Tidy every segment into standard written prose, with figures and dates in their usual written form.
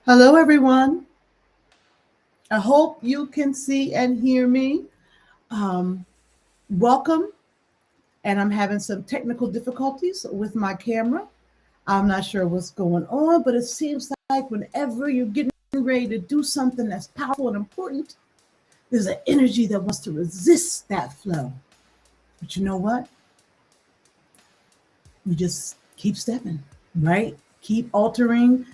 Hello, everyone. I hope you can see and hear me. Um, Welcome. And I'm having some technical difficulties with my camera. I'm not sure what's going on, but it seems like whenever you're getting ready to do something that's powerful and important, there's an energy that wants to resist that flow. But you know what? You just keep stepping, right? Keep altering,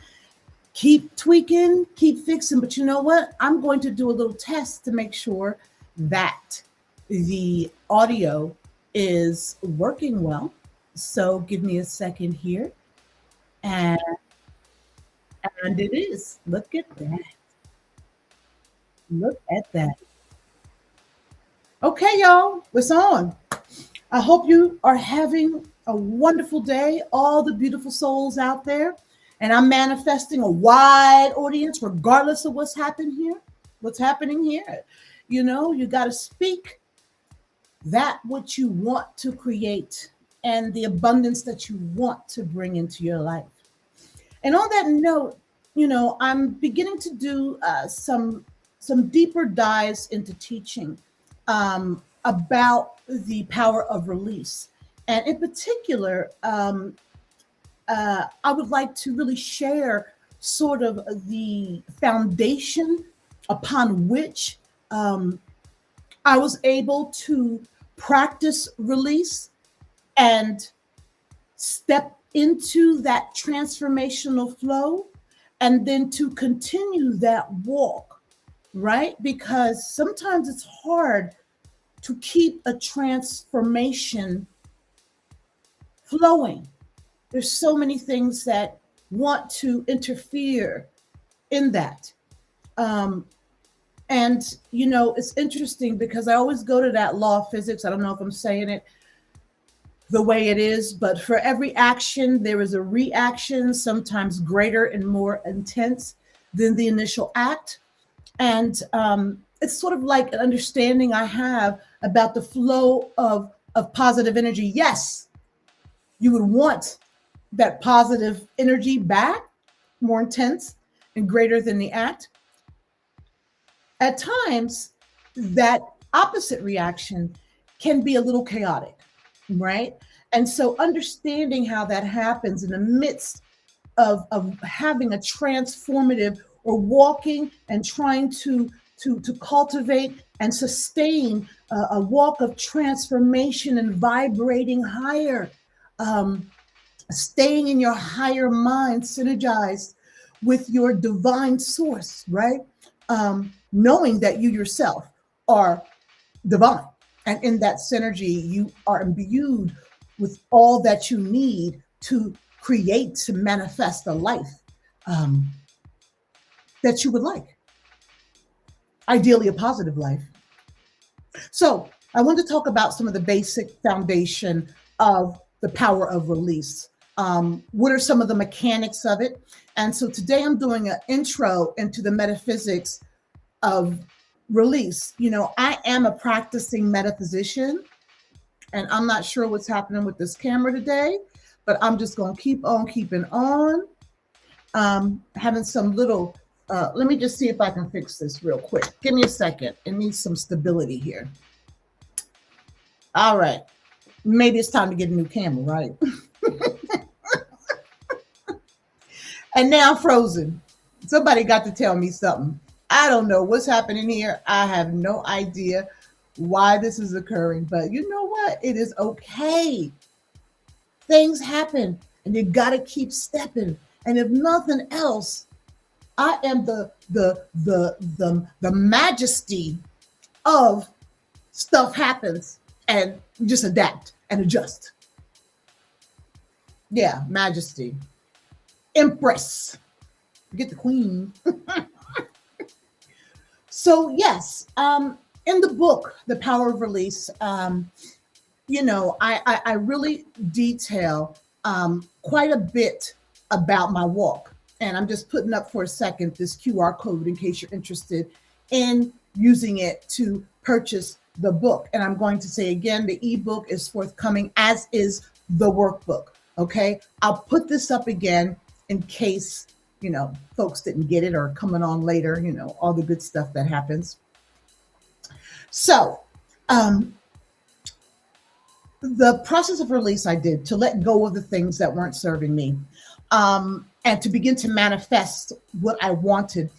keep tweaking, keep fixing. But you know what? I'm going to do a little test to make sure that the audio is working well. So give me a second here. And, and it is. Look at that. Look at that. Okay, y'all, it's on. I hope you are having a wonderful day, all the beautiful souls out there. And I'm manifesting a wide audience, regardless of what's happening here. What's happening here? You know, you got to speak that what you want to create and the abundance that you want to bring into your life. And on that note, you know, I'm beginning to do some deeper dives into teaching about the power of release, and in particular, I would like to really share sort of the foundation upon which I was able to practice release and step into that transformational flow and then to continue that walk, right? Because sometimes it's hard to keep a transformation flowing. There's so many things that want to interfere in that. Um, and, you know, it's interesting because I always go to that law of physics. I don't know if I'm saying it the way it is, but for every action, there is a reaction, sometimes greater and more intense than the initial act. And it's sort of like an understanding I have about the flow of positive energy. Yes, you would want that positive energy back, more intense and greater than the act. At times, that opposite reaction can be a little chaotic, right? And so understanding how that happens in the midst of having a transformative or walking and trying to cultivate and sustain a walk of transformation and vibrating higher, um, staying in your higher mind, synergized with your divine source, right? Knowing that you yourself are divine. And in that synergy, you are imbued with all that you need to create, to manifest a life um, that you would like, ideally, a positive life. So, I want to talk about some of the basic foundation of the power of release. What are some of the mechanics of it? And so, today I'm doing an intro into the metaphysics of release. You know, I am a practicing metaphysician, and I'm not sure what's happening with this camera today, but I'm just going to keep on keeping on. Having some little, let me just see if I can fix this real quick. Give me a second. It needs some stability here. All right. Maybe it's time to get a new camera, right? And now I'm frozen. Somebody got to tell me something. I don't know what's happening here. I have no idea why this is occurring, but you know what? It is okay. Things happen and you got to keep stepping. And if nothing else, I am the majesty of stuff happens and just adapt and adjust. Yeah, majesty. Empress. Get the queen. So yes, in the book, The Power of Release, you know, I really detail quite a bit about my walk. And I'm just putting up for a second this QR code in case you're interested in using it to purchase the book. And I'm going to say again, the ebook is forthcoming, as is the workbook. Okay. I'll put this up again in case folks didn't get it or coming on later, all the good stuff that happens. So, the process of release I did to let go of the things that weren't serving me, and to begin to manifest what I wanted,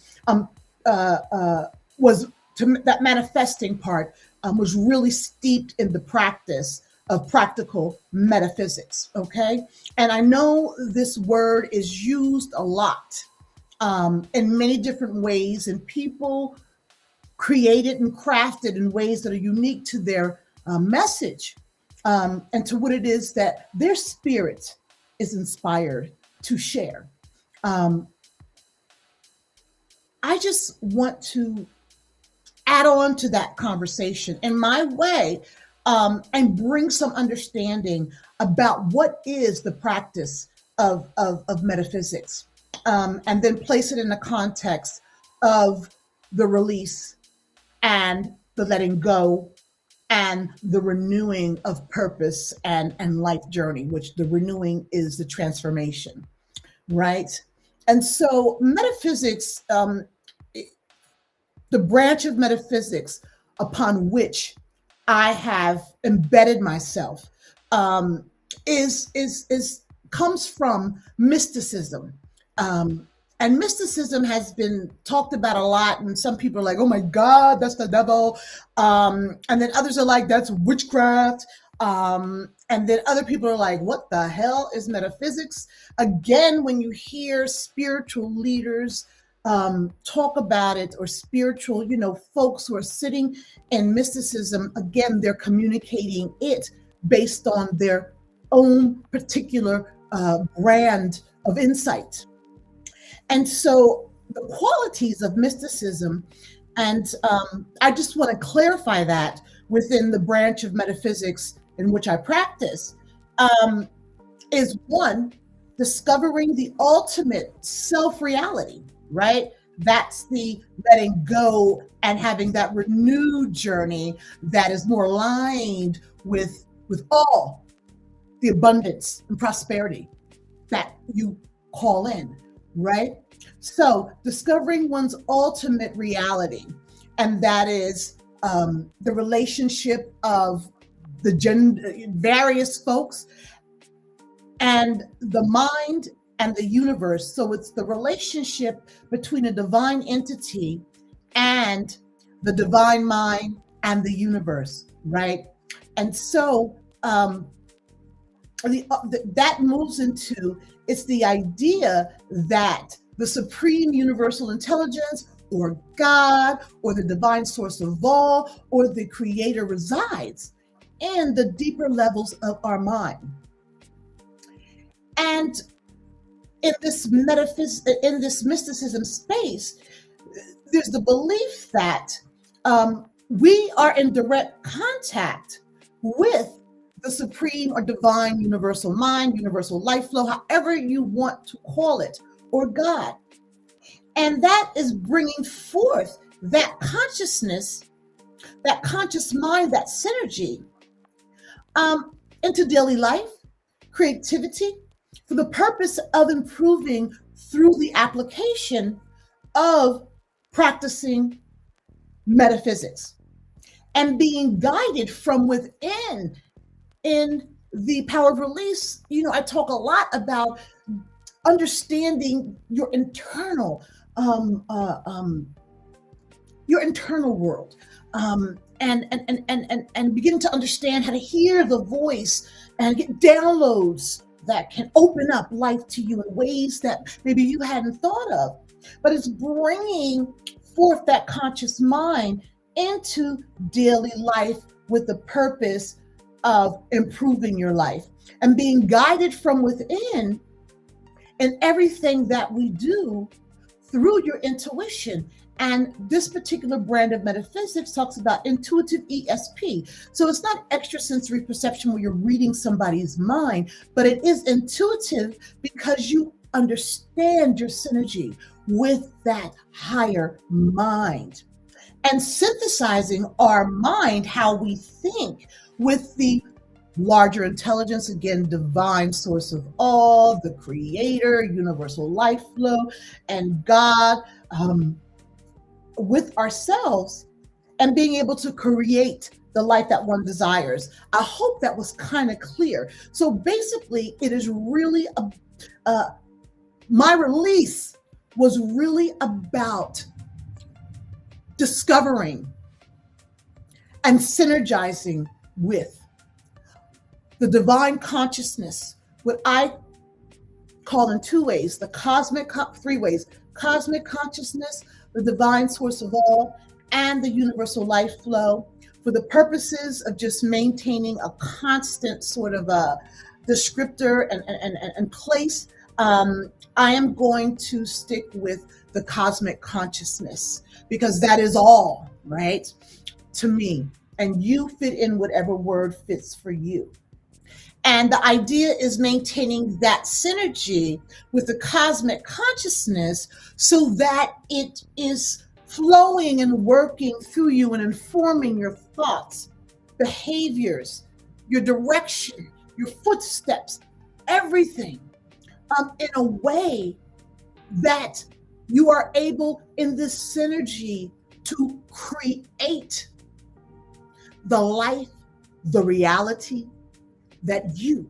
was that manifesting part was really steeped in the practice of practical metaphysics. Okay, and I know this word is used a lot in many different ways, and people create it and craft it in ways that are unique to their message, and to what it is that their spirit is inspired to share. I just want to add on to that conversation in my way, and bring some understanding about what is the practice of metaphysics, and then place it in the context of the release and the letting go and the renewing of purpose and life journey, which the renewing is the transformation, right? And so metaphysics, the branch of metaphysics upon which I have embedded myself, is comes from mysticism. And mysticism has been talked about a lot, and some people are like, "Oh my God, that's the devil," and then others are like, "That's witchcraft," and then other people are like, "What the hell is metaphysics?" Again, when you hear spiritual leaders talk about it, or spiritual, folks who are sitting in mysticism, again, they're communicating it based on their own particular brand of insight. And so the qualities of mysticism, and I just want to clarify that within the branch of metaphysics in which I practice, is one, discovering the ultimate self-reality, right? That's the letting go and having that renewed journey that is more aligned with all the abundance and prosperity that you call in, right? So discovering one's ultimate reality, and that is the relationship of the various folks and the mind and the universe. So it's the relationship between a divine entity and the divine mind and the universe, right? And so that moves into, it's the idea that the supreme universal intelligence, or God, or the divine source of all, or the creator resides in the deeper levels of our mind. And in this mysticism space, there's the belief that we are in direct contact with the supreme or divine universal mind, universal life flow, however you want to call it, or God. And that is bringing forth that consciousness, that conscious mind, that synergy into daily life, creativity, for the purpose of improving through the application of practicing metaphysics and being guided from within. In the power of release, I talk a lot about understanding your internal world, and begin to understand how to hear the voice and get downloads that can open up life to you in ways that maybe you hadn't thought of. But it's bringing forth that conscious mind into daily life with the purpose of improving your life and being guided from within in everything that we do through your intuition. And this particular brand of metaphysics talks about intuitive ESP. So it's not extrasensory perception where you're reading somebody's mind, but it is intuitive because you understand your synergy with that higher mind, and synthesizing our mind, how we think, with the larger intelligence, again, divine source of all, the creator, universal life flow, and God, with ourselves, and being able to create the life that one desires. I hope that was kind of clear. So basically, it is really my release was really about discovering and synergizing with the divine consciousness, what I call in two ways, three ways, cosmic consciousness, the divine source of all, and the universal life flow, for the purposes of just maintaining a constant sort of a descriptor and place. I am going to stick with the cosmic consciousness because that is all, right, to me. And you fit in whatever word fits for you. And the idea is maintaining that synergy with the cosmic consciousness so that it is flowing and working through you and informing your thoughts, behaviors, your direction, your footsteps, everything, in a way that you are able in this synergy to create the life, the reality that you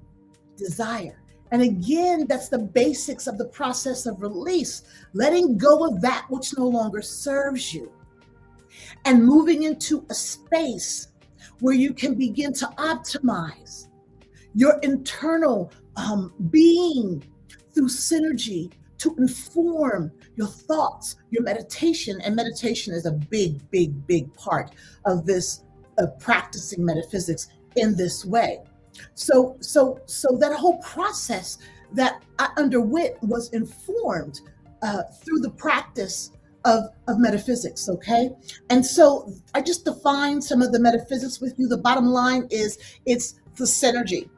desire. And again, that's the basics of the process of release, letting go of that which no longer serves you and moving into a space where you can begin to optimize your internal being through synergy to inform your thoughts, your meditation. And meditation is a big, big, big part of this, practicing metaphysics in this way. So that whole process that I underwent was informed through the practice of metaphysics, okay? And so I just defined some of the metaphysics with you. The bottom line is it's the synergy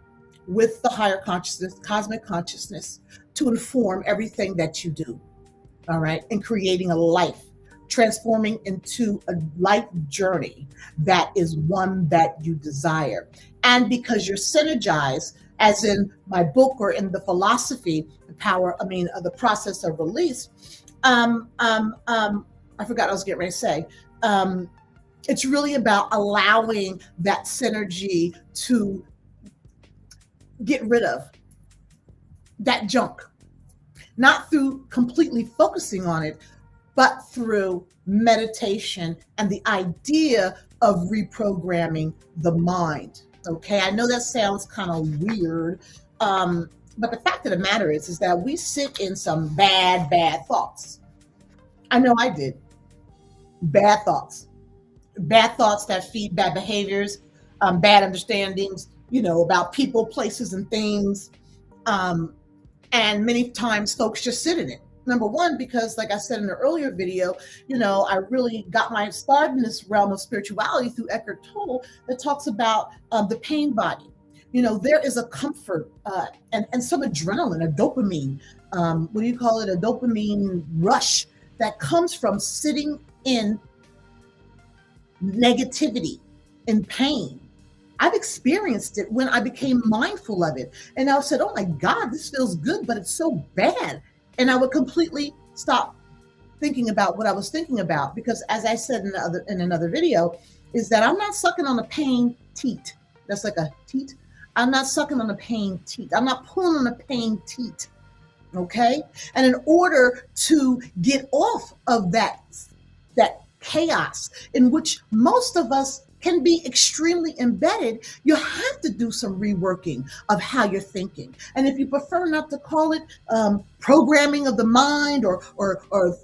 with the higher consciousness, cosmic consciousness, to inform everything that you do, all right? And creating a life, transforming into a life journey that is one that you desire. And because you're synergized, as in my book or in the philosophy, the process of release, I forgot what I was getting ready to say. It's really about allowing that synergy to get rid of that junk, not through completely focusing on it, but through meditation and the idea of reprogramming the mind. Okay, I know that sounds kind of weird, but the fact of the matter is that we sit in some bad thoughts. I know I did. Bad thoughts that feed bad behaviors, bad understandings, about people, places, and things. And many times folks just sit in it. Number one, because like I said in the earlier video, I really got my start in this realm of spirituality through Eckhart Tolle that talks about the pain body. There is a comfort and some adrenaline, a dopamine, a dopamine rush that comes from sitting in negativity and pain. I've experienced it when I became mindful of it. And I said, oh my God, this feels good, but it's so bad. And I would completely stop thinking about what I was thinking about. Because as I said in another video, is that I'm not sucking on a pain teat. That's like a teat. I'm not sucking on a pain teat. I'm not pulling on a pain teat. Okay? And in order to get off of that chaos in which most of us can be extremely embedded, you have to do some reworking of how you're thinking. And if you prefer not to call it programming of the mind or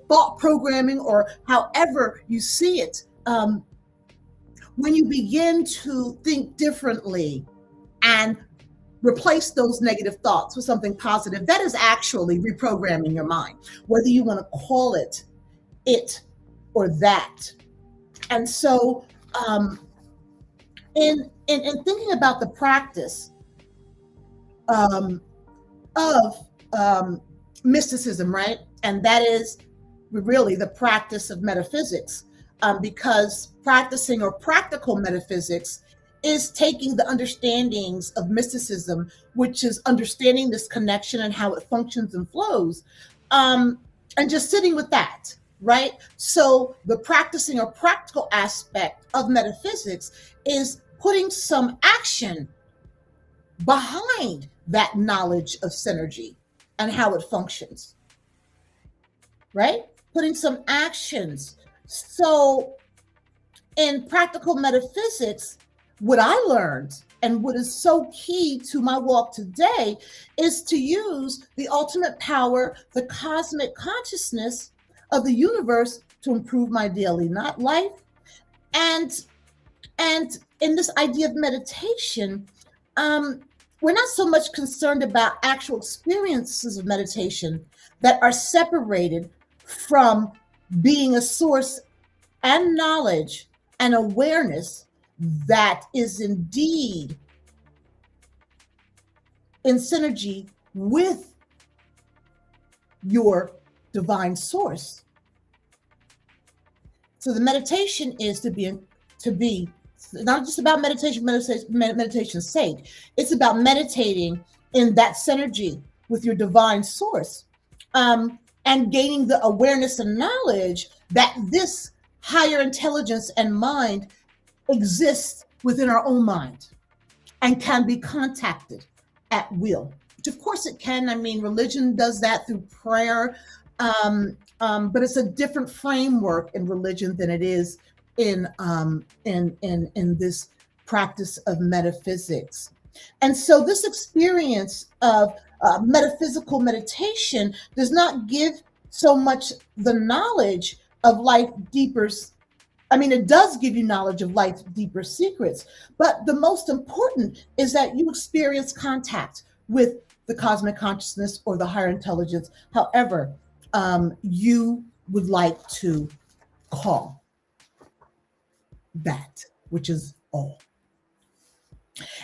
thought programming or however you see it, when you begin to think differently and replace those negative thoughts with something positive, that is actually reprogramming your mind, whether you want to call it or that. And so in thinking about the practice of mysticism, right? And that is really the practice of metaphysics, because practicing or practical metaphysics is taking the understandings of mysticism, which is understanding this connection and how it functions and flows, and just sitting with that, right? So the practicing or practical aspect of metaphysics is putting some action behind that knowledge of synergy and how it functions, right? Putting some actions. So in practical metaphysics, what I learned and what is so key to my walk today is to use the ultimate power, the cosmic consciousness of the universe to improve my daily life. And in this idea of meditation, we're not so much concerned about actual experiences of meditation that are separated from being a source and knowledge and awareness that is indeed in synergy with your divine source. So the meditation is to be not just about meditation's sake. It's about meditating in that synergy with your divine source, and gaining the awareness and knowledge that this higher intelligence and mind exists within our own mind and can be contacted at will, which of course it can. I mean, religion does that through prayer, but it's a different framework in religion than it is in this practice of metaphysics. And so this experience of metaphysical meditation does not give so much the knowledge of life deeper. I mean, it does give you knowledge of life's deeper secrets, but the most important is that you experience contact with the cosmic consciousness or the higher intelligence, however you would like to call that, which is all.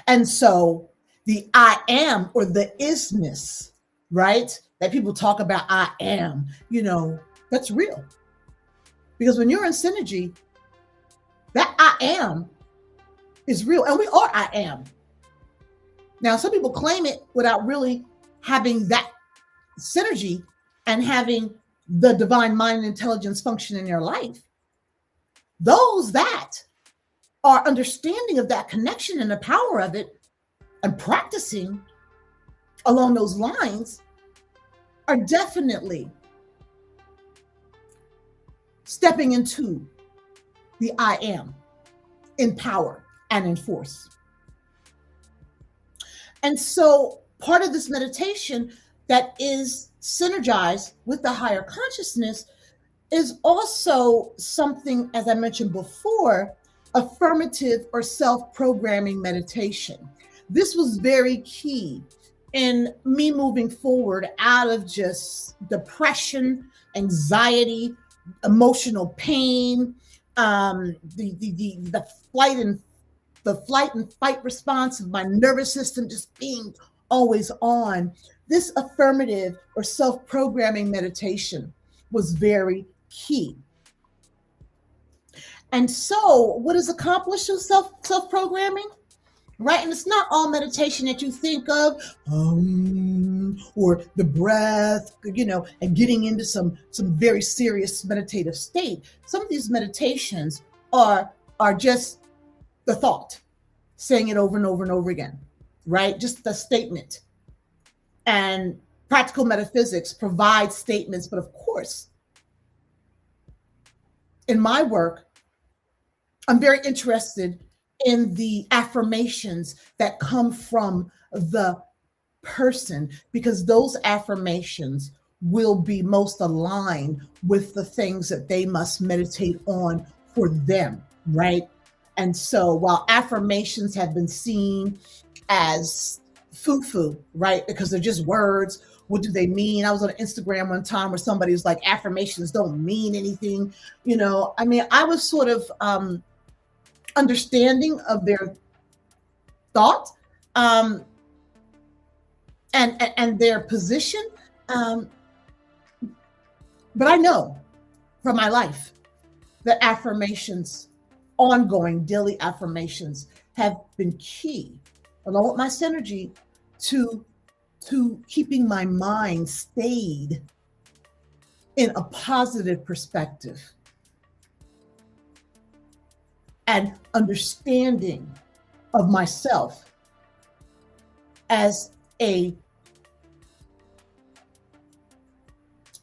And so the I am, or the isness, right? That people talk about, I am, that's real. Because when you're in synergy, that I am is real. And we are I am. Now, some people claim it without really having that synergy and having the divine mind and intelligence function in their life. Those that are understanding of that connection and the power of it and practicing along those lines are definitely stepping into the I am in power and in force. And so part of this meditation that is synergized with the higher consciousness is also something, as I mentioned before, affirmative or self-programming meditation. This was very key in me moving forward out of just depression, anxiety, emotional pain, the flight and fight response of my nervous system just being always on. This affirmative or self-programming meditation was very key. And so what is accomplished with self-programming, right? And it's not all meditation that you think of, or the breath, and getting into some very serious meditative state. Some of these meditations are just the thought, saying it over and over and over again, right? Just the statement. And practical metaphysics provides statements, but of course, in my work, I'm very interested in the affirmations that come from the person, because those affirmations will be most aligned with the things that they must meditate on for them, right? And so while affirmations have been seen as foo-foo, right? Because they're just words. What do they mean? I was on Instagram one time where somebody was like, affirmations don't mean anything. I mean, I was sort of understanding of their thought and their position. But I know from my life that affirmations, ongoing daily affirmations, have been key, along with my synergy, to keeping my mind stayed in a positive perspective and understanding of myself as a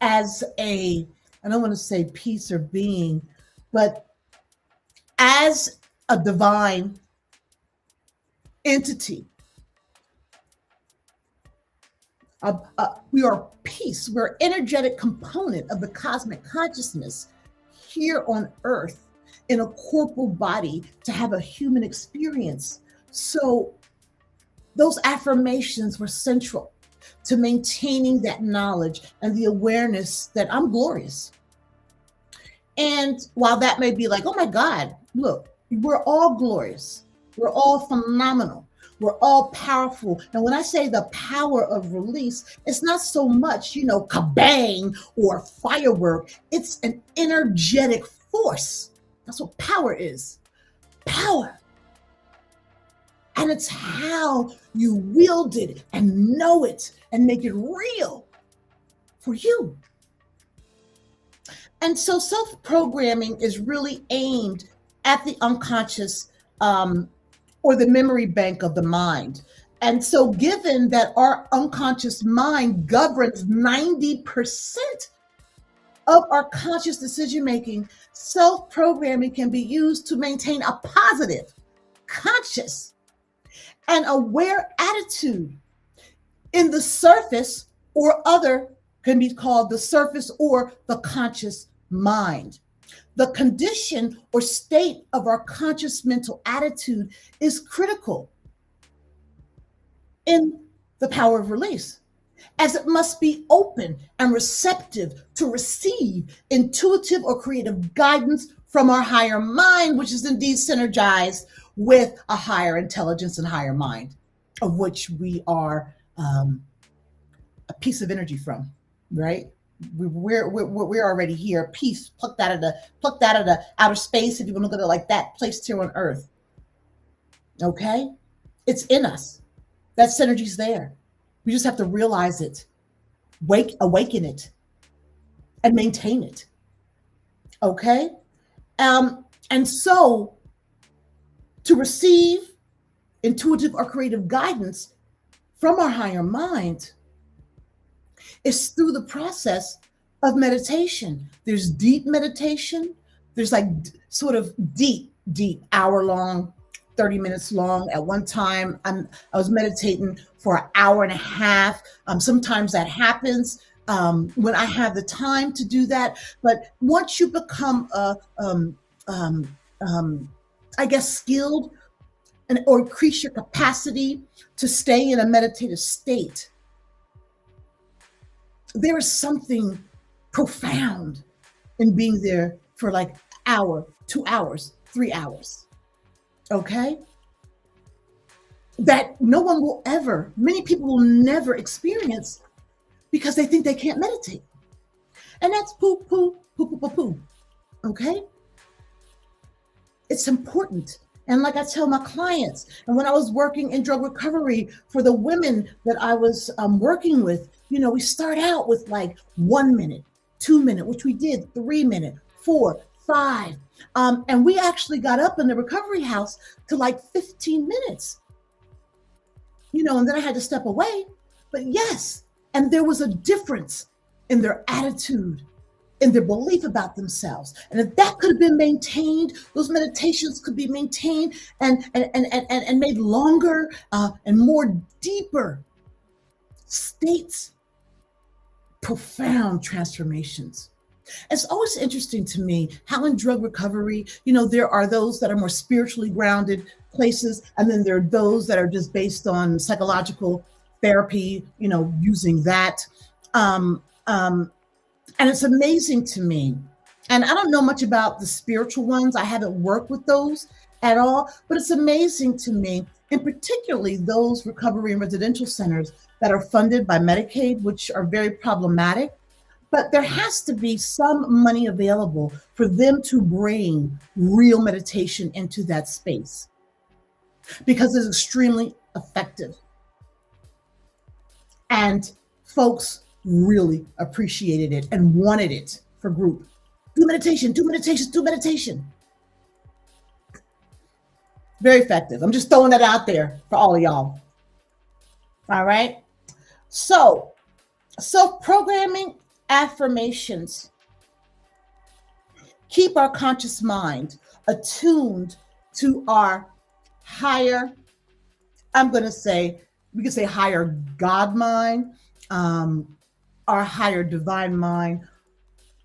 I don't want to say piece or being, but as a divine entity. We are peace. We're an energetic component of the cosmic consciousness here on earth in a corporal body to have a human experience. So those affirmations were central to maintaining that knowledge and the awareness that I'm glorious. And while that may be like, oh my God, look, we're all glorious. We're all phenomenal. We're all powerful. And when I say the power of release, it's not so much, kabang or firework. It's an energetic force. That's what power is. Power. And it's how you wield it and know it and make it real for you. And so self-programming is really aimed at the unconscious or the memory bank of the mind. And so given that our unconscious mind governs 90% of our conscious decision-making, self-programming can be used to maintain a positive, conscious, and aware attitude in the surface, or other can be called the surface or the conscious mind. The condition or state of our conscious mental attitude is critical in the power of release, as it must be open and receptive to receive intuitive or creative guidance from our higher mind, which is indeed synergized with a higher intelligence and higher mind, of which we are a piece of energy from, right? We're already here. Peace, plucked out of the outer space, if you want to look at it like that, placed here on Earth. Okay, it's in us. That synergy's there. We just have to realize it, awaken it, and maintain it. Okay, and so to receive intuitive or creative guidance from our higher mind is through the process of meditation. There's deep meditation. There's like sort of deep hour-long, 30 minutes long. At one time, I was meditating for an hour and a half. Sometimes that happens when I have the time to do that. But once you become skilled or increase your capacity to stay in a meditative state, there is something profound in being there for like an hour, 2 hours, 3 hours. Okay? That many people will never experience because they think they can't meditate. And that's poo. Okay? It's important. And like I tell my clients, and when I was working in drug recovery for the women that I was working with, we start out with like 1 minute, 2 minute, which we did 3 minute, 4, 5. And we actually got up in the recovery house to like 15 minutes, and then I had to step away. But yes, and there was a difference in their attitude, in their belief about themselves. And if that could have been maintained, those meditations could be maintained and made longer and more deeper states, profound transformations. It's always interesting to me how in drug recovery, there are those that are more spiritually grounded places, and then there are those that are just based on psychological therapy, using that. And it's amazing to me. And I don't know much about the spiritual ones. I haven't worked with those at all, but it's amazing to me, and particularly those recovery and residential centers that are funded by Medicaid, which are very problematic. But there has to be some money available for them to bring real meditation into that space. because it's extremely effective. And folks really appreciated it and wanted it for group. Do meditation, do meditation, do meditation. Very effective. I'm just throwing that out there for all of y'all. All right. So, self-programming affirmations keep our conscious mind attuned to our higher, I'm going to say, we could say higher God mind, our higher divine mind,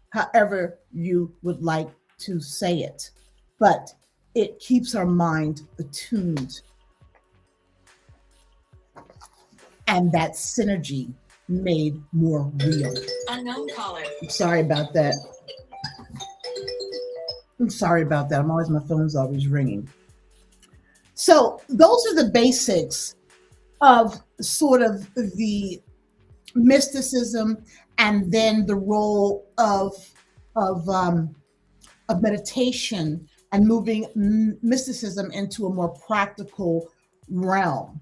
however you would like to say it. But it keeps our mind attuned. And that synergy made more real. Unknown caller. I'm sorry about that. My phone's always ringing. So those are the basics of sort of the mysticism, and then the role of meditation and moving mysticism into a more practical realm.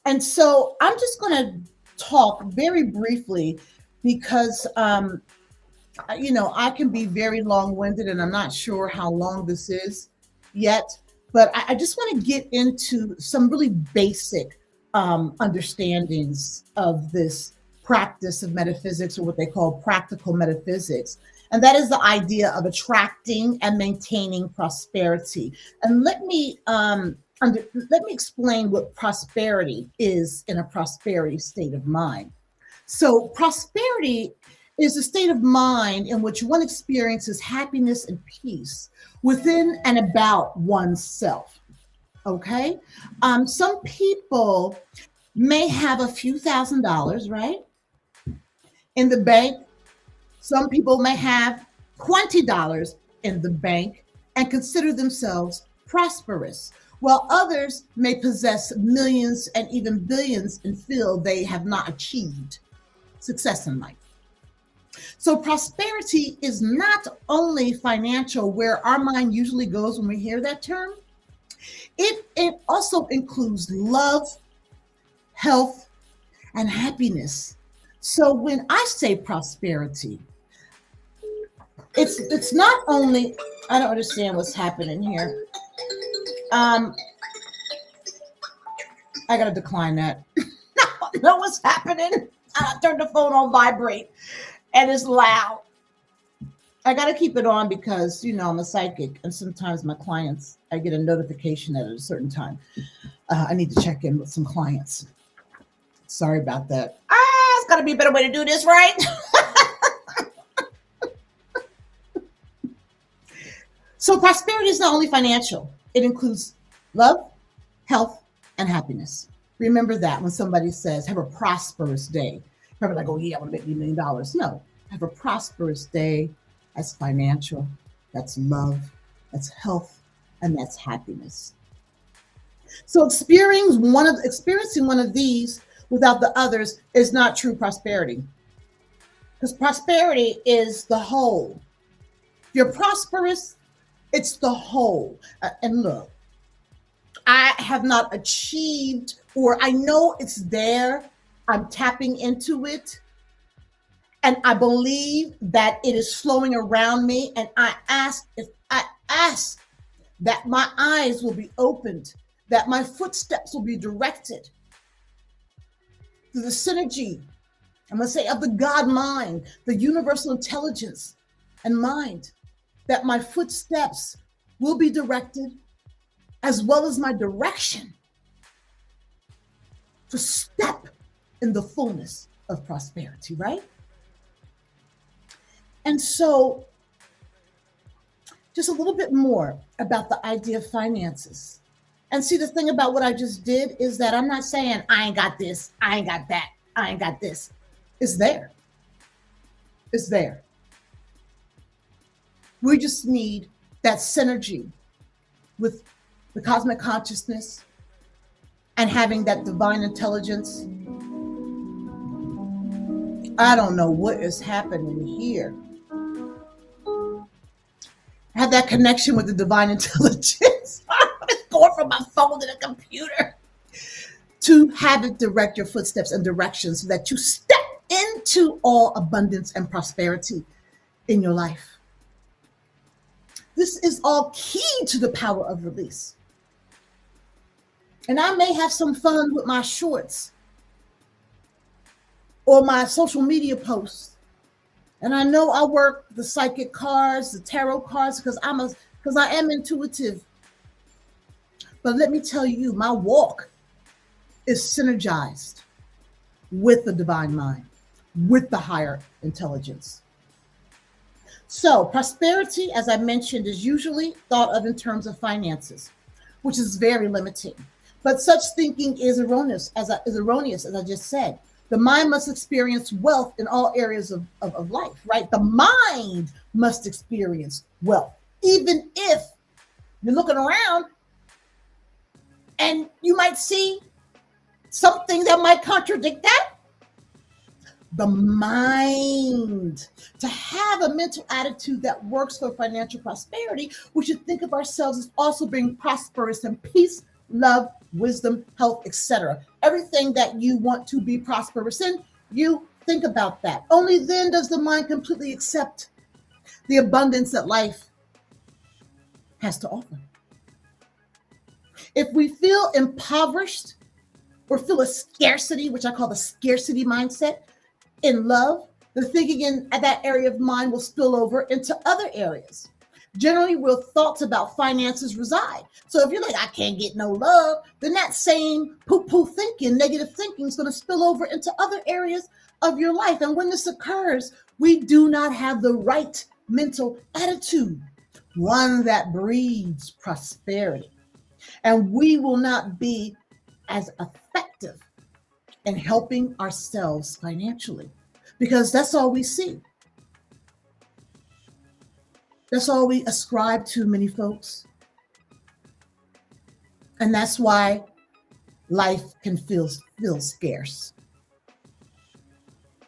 And so I'm just going to talk very briefly because, I can be very long-winded, and I'm not sure how long this is yet, but I just want to get into some really basic understandings of this practice of metaphysics, or what they call practical metaphysics. And that is the idea of attracting and maintaining prosperity. And let me explain what prosperity is in a prosperity state of mind. So prosperity is a state of mind in which one experiences happiness and peace within and about oneself. Okay? Some people may have a few $1,000s, right, in the bank. Some people may have $20 in the bank and consider themselves prosperous, while others may possess millions and even billions and feel they have not achieved success in life. So prosperity is not only financial, where our mind usually goes when we hear that term. It also includes love, health, and happiness. So when I say prosperity, it's not only, I don't understand what's happening here. I gotta decline that. I don't know what's happening. I turned the phone on vibrate and it's loud. I gotta keep it on because, I'm a psychic, and sometimes my clients, I get a notification at a certain time. I need to check in with some clients. Sorry about that. It's gotta be a better way to do this, right? So prosperity is not only financial. It includes love, health, and happiness. Remember that when somebody says, have a prosperous day. Remember, like, oh yeah, I want to make $1 million. No, have a prosperous day. That's financial, that's love, that's health, and that's happiness. So experiencing one of these without the others is not true prosperity. Because prosperity is the whole. If you're prosperous, it's the whole. And look, I have not achieved, or I know it's there. I'm tapping into it. And I believe that it is flowing around me. And I ask that my eyes will be opened, that my footsteps will be directed to the synergy, I'm going to say, of the God mind, the universal intelligence and mind, that my footsteps will be directed, as well as my direction, to step in the fullness of prosperity, right? And so, just a little bit more about the idea of finances. And see, the thing about what I just did is that I'm not saying I ain't got this, I ain't got that, I ain't got this. It's there. It's there. We just need that synergy with the cosmic consciousness and having that divine intelligence. I don't know what is happening here. Have that connection with the divine intelligence. What is more from my phone than a computer. To have it direct your footsteps and directions so that you step into all abundance and prosperity in your life. This is all key to the power of release. And I may have some fun with my shorts or my social media posts. And I know I work the psychic cards, the tarot cards, because I am intuitive. But let me tell you, my walk is synergized with the divine mind, with the higher intelligence. So prosperity, as I mentioned, is usually thought of in terms of finances, which is very limiting. But such thinking is erroneous, as I just said. The mind must experience wealth in all areas of life, right? The mind must experience wealth, even if you're looking around and you might see something that might contradict that. The mind, to have a mental attitude that works for financial prosperity, we should think of ourselves as also being prosperous in peace, love, wisdom, health, etc. Everything that you want to be prosperous in, you think about that. Only then does the mind completely accept the abundance that life has to offer. If we feel impoverished or feel a scarcity, which I call the scarcity mindset, in love, the thinking in that area of mind will spill over into other areas. Generally, where thoughts about finances reside. So if you're like, I can't get no love, then that same poo-poo thinking, negative thinking is going to spill over into other areas of your life. And when this occurs, we do not have the right mental attitude, one that breeds prosperity. And we will not be as effective in helping ourselves financially, because that's all we see. That's all we ascribe to, many folks. And that's why life can feel scarce.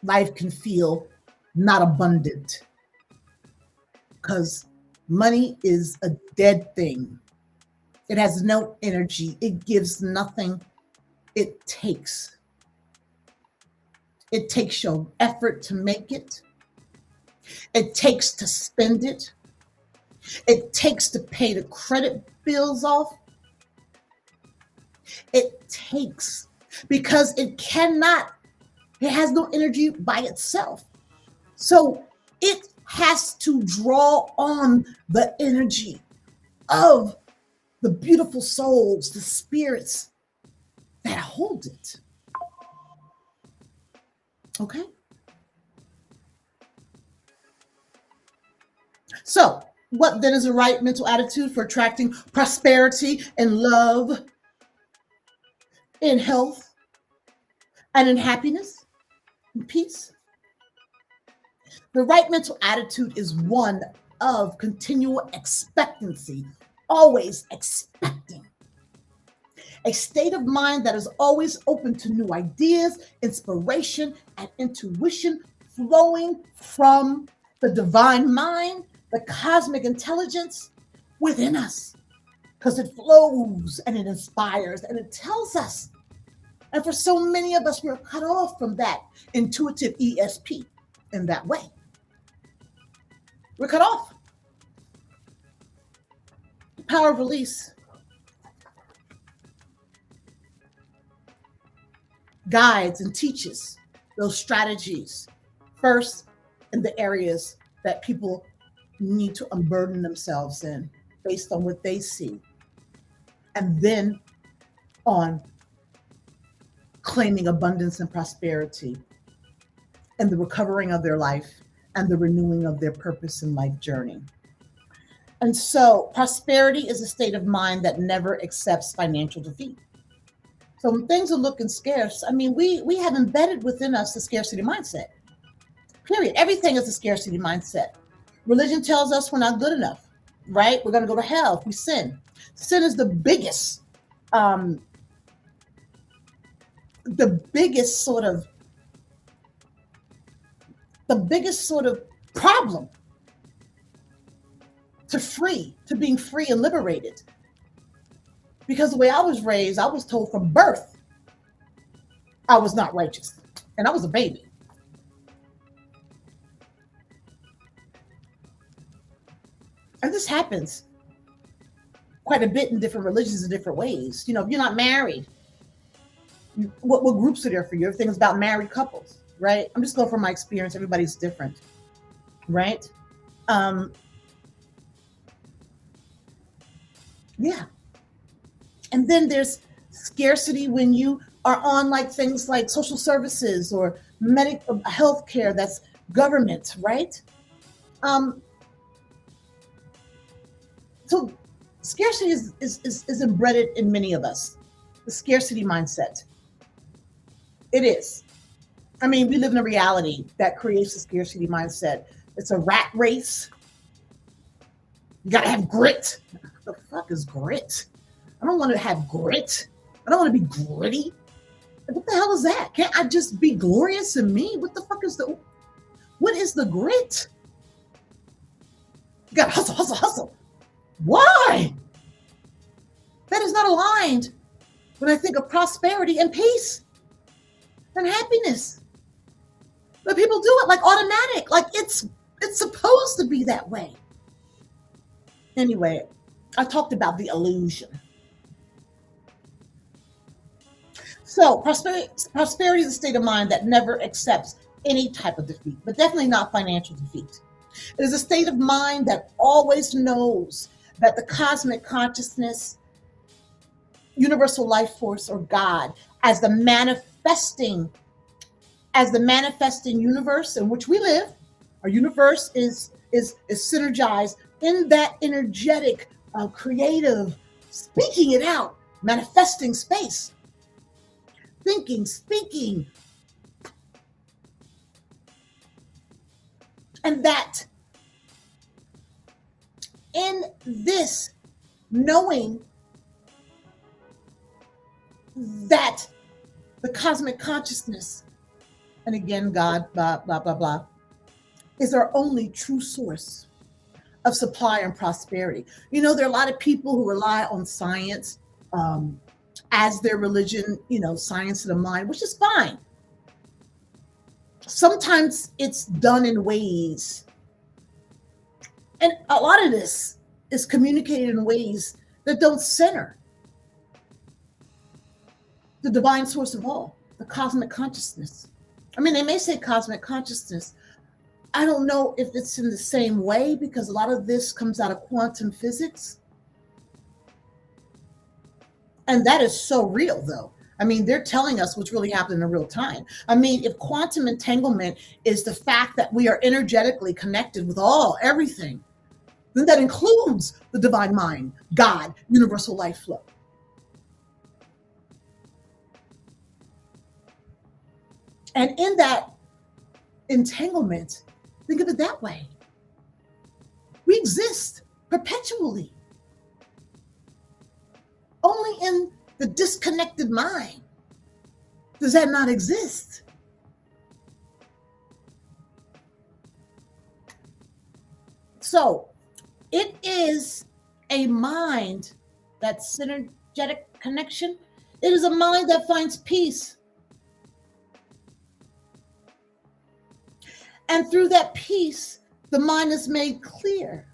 Life can feel not abundant, because money is a dead thing. It has no energy. It gives nothing. It takes. It takes your effort to make it. It takes to spend it. It takes to pay the credit bills off. It takes, because it has no energy by itself. So it has to draw on the energy of the beautiful souls, the spirits that hold it. Okay? So, what then is the right mental attitude for attracting prosperity and love, in health, and in happiness and peace? The right mental attitude is one of continual expectancy, always expecting. A state of mind that is always open to new ideas, inspiration, and intuition flowing from the divine mind, the cosmic intelligence within us, because it flows and it inspires and it tells us. And for so many of us, we're cut off from that intuitive ESP in that way. We're cut off. The power of release guides and teaches those strategies first in the areas that people need to unburden themselves in based on what they see, and then on claiming abundance and prosperity and the recovering of their life and the renewing of their purpose in life journey. And so prosperity is a state of mind that never accepts financial defeat. So when things are looking scarce, I mean, we have embedded within us the scarcity mindset. Period. Everything is a scarcity mindset. Religion tells us we're not good enough, right? We're going to go to hell if we sin. Sin is the biggest sort of problem to being free and liberated. Because the way I was raised, I was told from birth I was not righteous. And I was a baby. And this happens quite a bit in different religions in different ways. You know, if you're not married, what groups are there for you? Everything's about married couples, right? I'm just going from my experience. Everybody's different, right? Um, yeah. And then there's scarcity when you are on like things like social services or medical health care that's government, right? Um, so scarcity is embedded in many of us, the scarcity mindset. It is. I mean, we live in a reality that creates a scarcity mindset. It's a rat race. You got to have grit. What the fuck is grit? I don't want to have grit. I don't want to be gritty. What the hell is that? Can't I just be glorious in me? What the fuck is what is the grit? You got to hustle, hustle, hustle. Why? That is not aligned when I think of prosperity and peace and happiness. But people do it like automatic, like it's supposed to be that way. Anyway, I talked about the illusion. So prosperity is a state of mind that never accepts any type of defeat, but definitely not financial defeat. It is a state of mind that always knows that the cosmic consciousness, universal life force, or God, as the manifesting universe in which we live. Our universe is synergized in that energetic, creative, speaking it out, manifesting space, thinking, speaking, and that in this knowing that the cosmic consciousness, and again, God, blah, blah, blah, blah, is our only true source of supply and prosperity. You know, there are a lot of people who rely on science as their religion, you know, science of the mind, which is fine. Sometimes it's done in ways, and a lot of this is communicated in ways that don't center the divine source of all, the cosmic consciousness. I mean, they may say cosmic consciousness. I don't know if it's in the same way, because a lot of this comes out of quantum physics. And that is so real, though. I mean, they're telling us what's really happening in real time. I mean, if quantum entanglement is the fact that we are energetically connected with everything, then that includes the divine mind, God, universal life flow. And in that entanglement, think of it that way. We exist perpetually. Only in the disconnected mind does that not exist. So it is a mind, that synergetic connection. It is a mind that finds peace. And through that peace, the mind is made clear,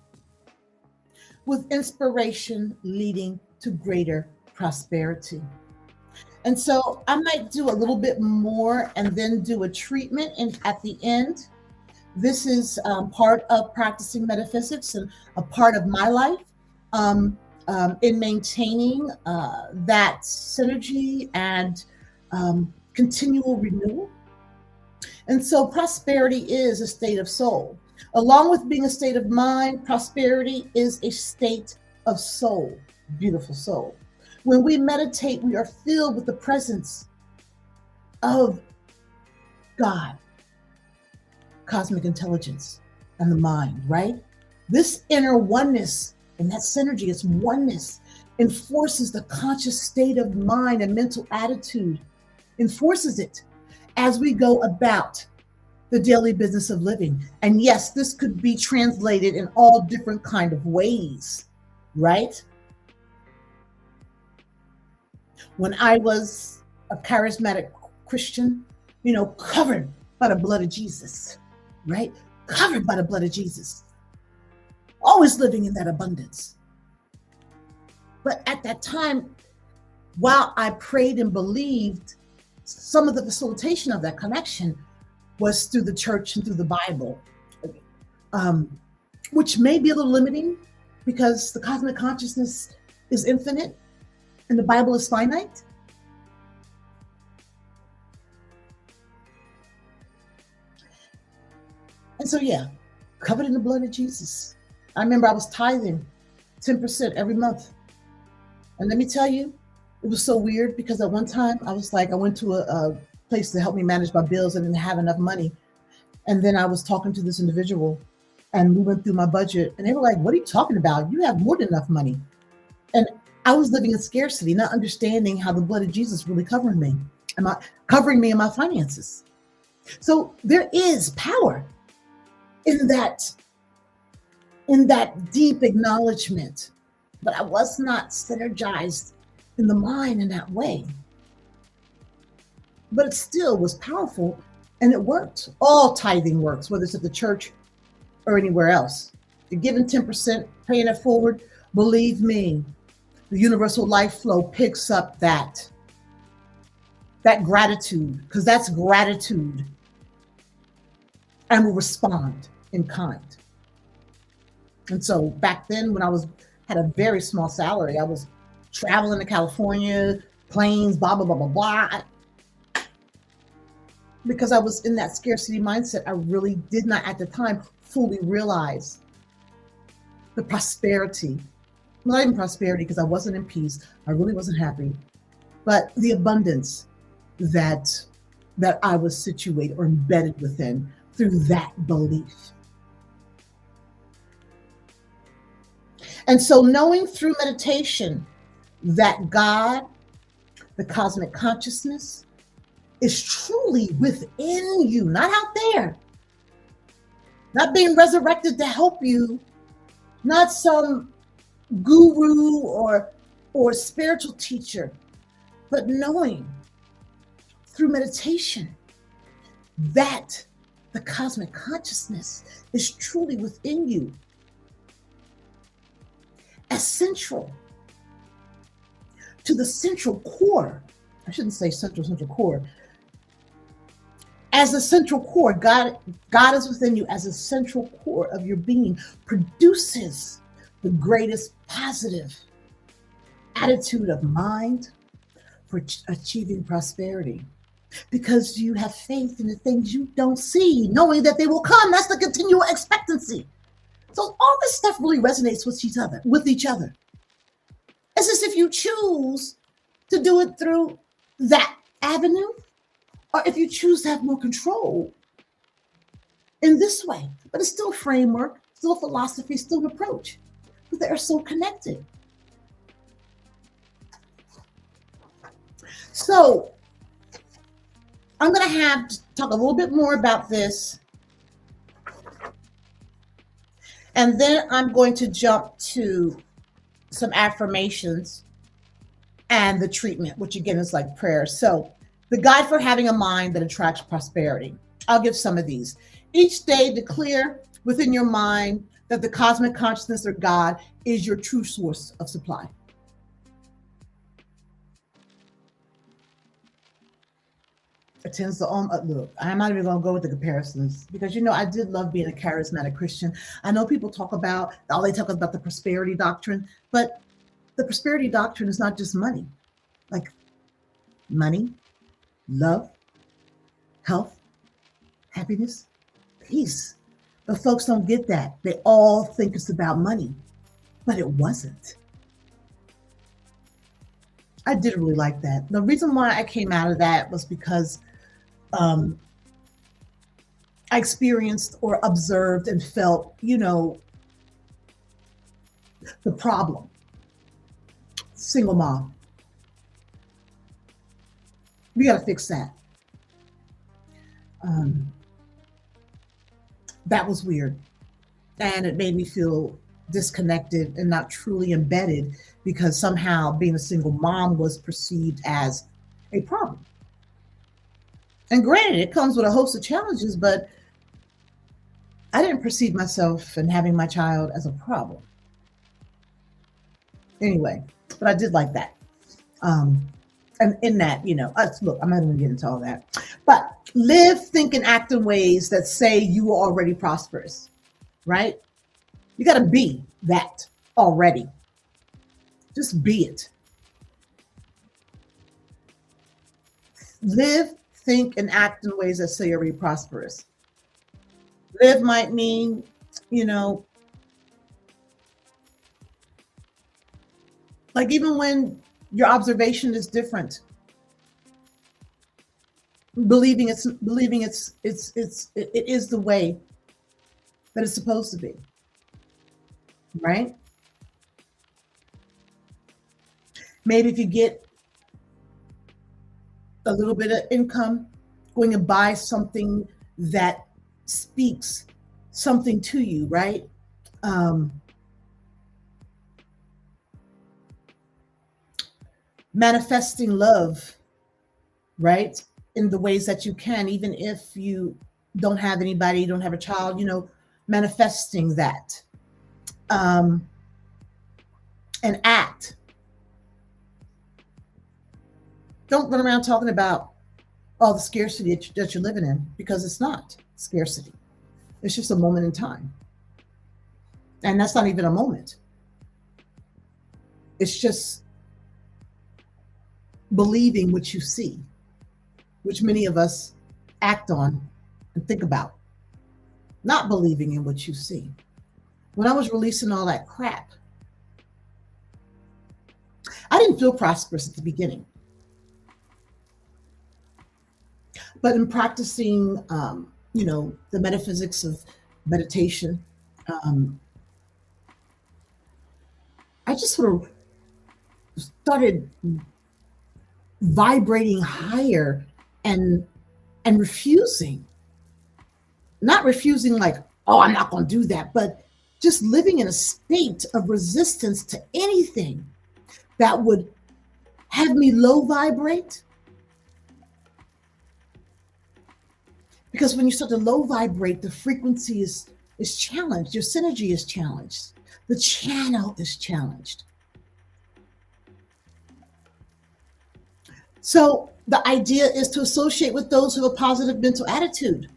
with inspiration leading to greater prosperity. And so I might do a little bit more and then do a treatment at the end. This is part of practicing metaphysics and a part of my life in maintaining that synergy and continual renewal. And so prosperity is a state of soul. Along with being a state of mind, prosperity is a state of soul, beautiful soul. When we meditate, we are filled with the presence of God, cosmic intelligence, and the mind, right? This inner oneness and that synergy, its oneness, enforces the conscious state of mind and mental attitude, enforces it as we go about the daily business of living. And yes, this could be translated in all different kind of ways, right? When I was a charismatic Christian, covered by the blood of Jesus, right? Covered by the blood of Jesus, always living in that abundance. But at that time, while I prayed and believed, some of the facilitation of that connection was through the church and through the Bible, which may be a little limiting because the cosmic consciousness is infinite and the Bible is finite. And so, yeah, covered in the blood of Jesus. I remember I was tithing 10% every month. And let me tell you, it was so weird because at one time I was like, I went to a place to help me manage my bills. I didn't have enough money. And then I was talking to this individual and we went through my budget and they were like, what are you talking about? You have more than enough money. And I was living in scarcity, not understanding how the blood of Jesus really covered me, covering me in my finances. So there is power in that deep acknowledgement, but I was not synergized in the mind in that way. But it still was powerful and it worked. All tithing works, whether it's at the church or anywhere else. You're giving 10%, paying it forward. Believe me, the universal life flow picks up that gratitude, because that's gratitude, and will respond in kind. And so back then when I had a very small salary, I was traveling to California, planes, blah, blah, blah, blah, blah. Because I was in that scarcity mindset, I really did not at the time fully realize the prosperity. Not even prosperity, because I wasn't in peace. I really wasn't happy. But the abundance that I was situated or embedded within through that belief. And so knowing through meditation that God, the cosmic consciousness, is truly within you, not out there, not being resurrected to help you, not some guru or spiritual teacher, but knowing through meditation that the cosmic consciousness is truly within you, essential to the central core. I shouldn't say central core. As a central core, God is within you as a central core of your being, produces the greatest positive attitude of mind for achieving prosperity. Because you have faith in the things you don't see, knowing that they will come. That's the continual expectancy. So all this stuff really resonates with each other. It's as if you choose to do it through that avenue, or if you choose to have more control in this way. But it's still a framework, still a philosophy, still an approach. But they are so connected. So I'm going to have to talk a little bit more about this. And then I'm going to jump to some affirmations and the treatment, which again is like prayer. So the guide for having a mind that attracts prosperity. I'll give some of these. Each day, declare within your mind that the cosmic consciousness or God is your true source of supply. It tends to look, I'm not even going to go with the comparisons because, I did love being a charismatic Christian. I know people talk about, all they talk about the prosperity doctrine, but the prosperity doctrine is not just money, like money, love, health, happiness, peace. But folks don't get that. They all think it's about money, but it wasn't. I did really like that. The reason why I came out of that was because I experienced or observed and felt, the problem. Single mom. We got to fix that. That was weird. And it made me feel disconnected and not truly embedded because somehow being a single mom was perceived as a problem. And granted, it comes with a host of challenges, but I didn't perceive myself and having my child as a problem. Anyway, but I did like that. And in that, look, I'm not going to get into all that. But live, think, and act in ways that say you are already prosperous, right? You got to be that already. Just be it. Live, think, and act in ways that say you're already prosperous. Live might mean, like even when your observation is different, believing it is the way that it's supposed to be, right? Maybe if you get a little bit of income, going and buy something that speaks something to you, right? Manifesting love, right? In the ways that you can, even if you don't have anybody, you don't have a child, manifesting that. And act. Don't run around talking about all the scarcity that you're living in, because it's not scarcity. It's just a moment in time. And that's not even a moment. It's just believing what you see, which many of us act on and think about. Not believing in what you see. When I was releasing all that crap, I didn't feel prosperous at the beginning. But in practicing, the metaphysics of meditation, I just sort of started vibrating higher and refusing. Not refusing like, oh, I'm not going to do that, but just living in a state of resistance to anything that would have me low vibrate. Because when you start to low vibrate, the frequency is challenged. Your synergy is challenged. The channel is challenged. So the idea is to associate with those who have a positive mental attitude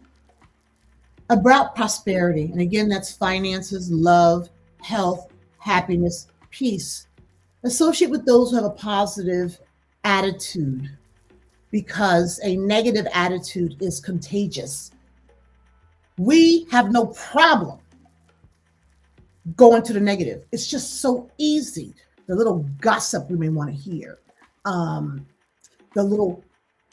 about prosperity. And again, that's finances, love, health, happiness, peace. Associate with those who have a positive attitude, because a negative attitude is contagious. We have no problem going to the negative. It's just so easy. The little gossip we may want to hear, the little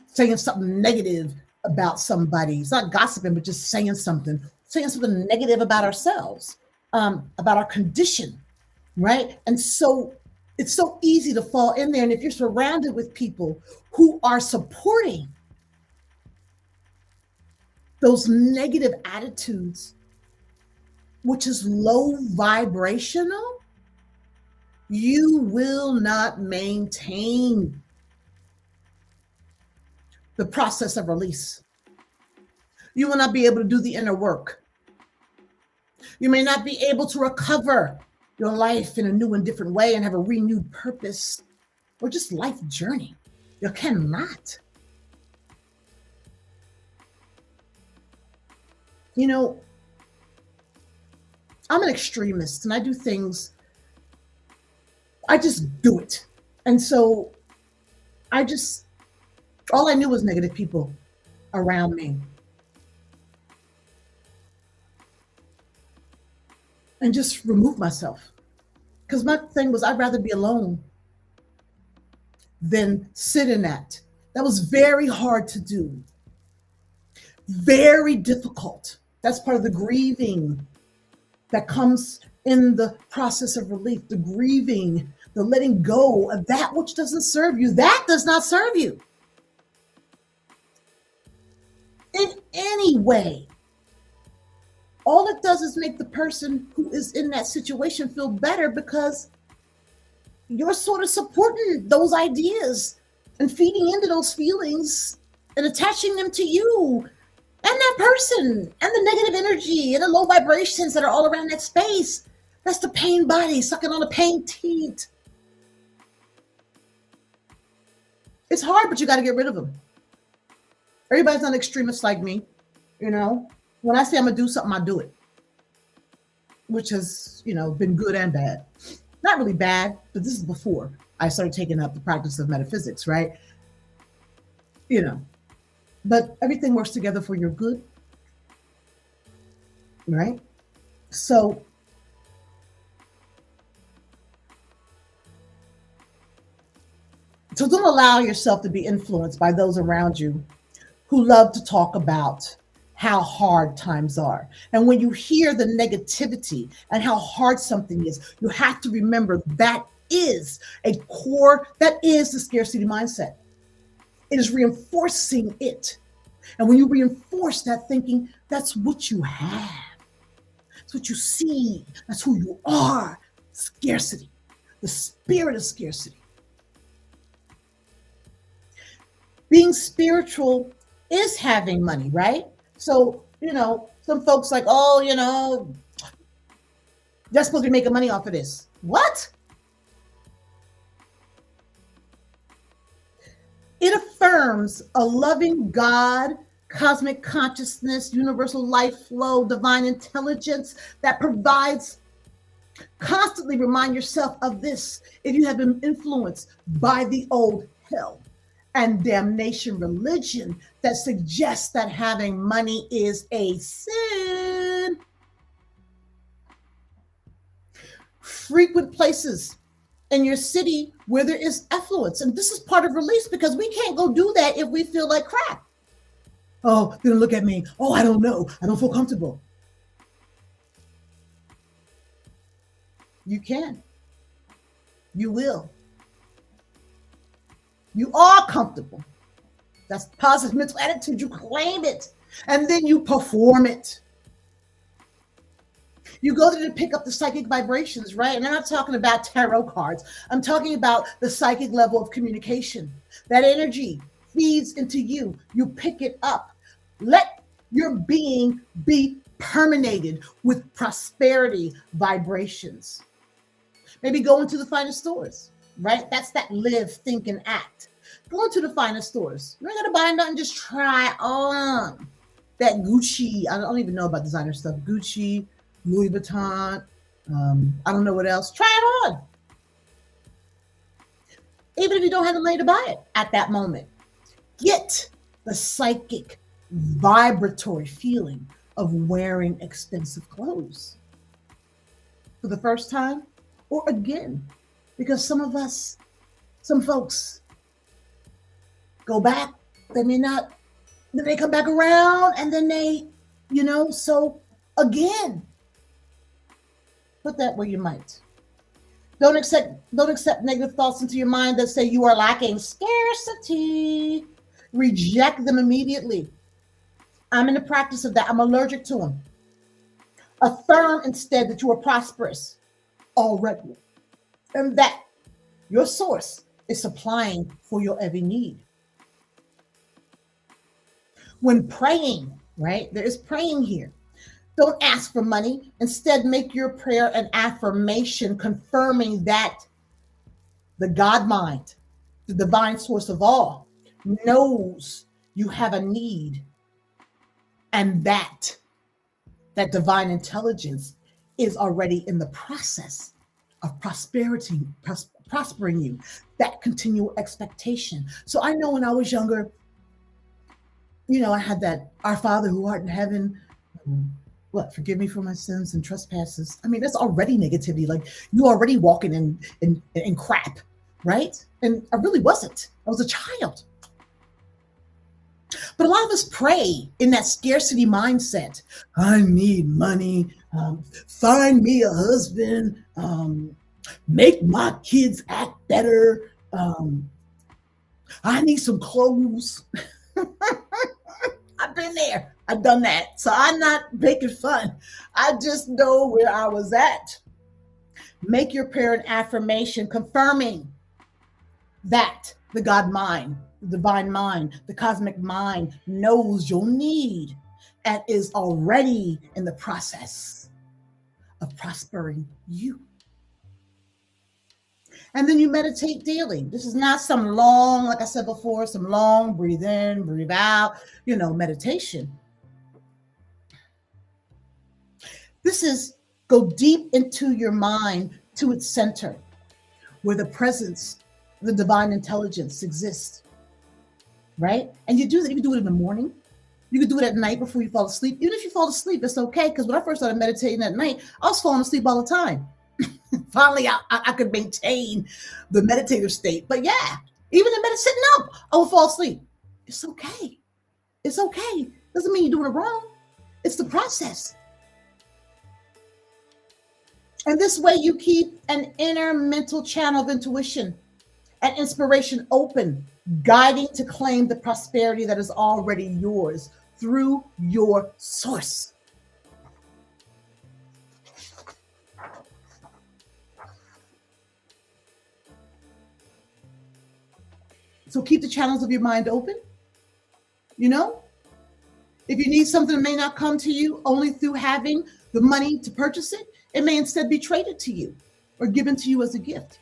saying something negative about somebody. It's not gossiping, but just saying something negative about ourselves, about our condition, right? And so it's so easy to fall in there. And if you're surrounded with people who are supporting those negative attitudes, which is low vibrational, you will not maintain the process of release. You will not be able to do the inner work. You may not be able to recover your life in a new and different way and have a renewed purpose or just life journey. You cannot. I'm an extremist and I do things, I just do it. And so all I knew was negative people around me. And just remove myself. Because my thing was, I'd rather be alone than sit in that. That was very hard to do. Very difficult. That's part of the grieving that comes in the process of relief. The grieving, the letting go of that which doesn't serve you. That does not serve you in any way. all it does is make the person who is in that situation feel better, because you're sort of supporting those ideas and feeding into those feelings and attaching them to you and that person and the negative energy and the low vibrations that are all around that space. That's the pain body sucking on the pain teat. It's hard, but you got to get rid of them. Everybody's not an extremist like me. You know, when I say I'm going to do something, I do it, which has, been good and bad. Not really bad, but this is before I started taking up the practice of metaphysics, right? But everything works together for your good, right? So don't allow yourself to be influenced by those around you who love to talk about how hard times are. And when you hear the negativity and how hard something is, you have to remember that is a core, that is the scarcity mindset. It is reinforcing it. And when you reinforce that thinking, that's what you have. That's what you see. That's who you are. Scarcity. The spirit of scarcity. Being spiritual is having money, right? So, some folks like, they're supposed to be making money off of this. What? It affirms a loving God, cosmic consciousness, universal life flow, divine intelligence that provides. Constantly remind yourself of this if you have been influenced by the old hell and damnation religion that suggests that having money is a sin. Frequent places in your city where there is affluence. And this is part of release, because we can't go do that if we feel like crap. Oh, they're gonna look at me. Oh, I don't know. I don't feel comfortable. You can. You will. You are comfortable. That's positive mental attitude. You claim it, and then you perform it. You go to pick up the psychic vibrations, right? And I'm not talking about tarot cards. I'm talking about the psychic level of communication. That energy feeds into you. You pick it up. Let your being be permeated with prosperity vibrations. Maybe go into the finest stores, right? That's that live, think, and act. Go into the finest stores. You're not going to buy nothing. Just try on that Gucci. I don't even know about designer stuff. Gucci, Louis Vuitton. I don't know what else. Try it on. Even if you don't have the money to buy it at that moment. Get the psychic, vibratory feeling of wearing expensive clothes for the first time or again. Because some folks go back, they may not, then they come back around, and then they, so again, put that where you might. Don't accept negative thoughts into your mind that say you are lacking scarcity. Reject them immediately. I'm in the practice of that. I'm allergic to them. Affirm instead that you are prosperous already, and that your source is supplying for your every need. When praying, right? There is praying here. Don't ask for money. Instead, make your prayer an affirmation confirming that the God mind, the divine source of all, knows you have a need, and that divine intelligence is already in the process of prospering you, that continual expectation. So I know when I was younger, I had that, Our Father who art in heaven, forgive me for my sins and trespasses. I mean, that's already negativity. Like, you already walking in crap, right? And I really wasn't. I was a child. But a lot of us pray in that scarcity mindset. I need money. Find me a husband. Make my kids act better. I need some clothes. I I've been there. I've done that. So I'm not making fun. I just know where I was at. Make your prayer an affirmation confirming that the God mind, the divine mind, the cosmic mind knows your need and is already in the process of prospering you. And then you meditate daily. This is not some long, like I said before, some long breathe in, breathe out, meditation. This is go deep into your mind to its center, where the presence, the divine intelligence exists, right? And you do that. You can do it in the morning. You can do it at night before you fall asleep. Even if you fall asleep, it's okay. Because when I first started meditating at night, I was falling asleep all the time. Finally, I could maintain the meditative state. But yeah, even in sitting up, I would fall asleep. It's okay. It's okay. Doesn't mean you're doing it wrong. It's the process. And this way you keep an inner mental channel of intuition and inspiration open, guiding to claim the prosperity that is already yours through your source. So keep the channels of your mind open. If you need something that may not come to you only through having the money to purchase it, it may instead be traded to you or given to you as a gift.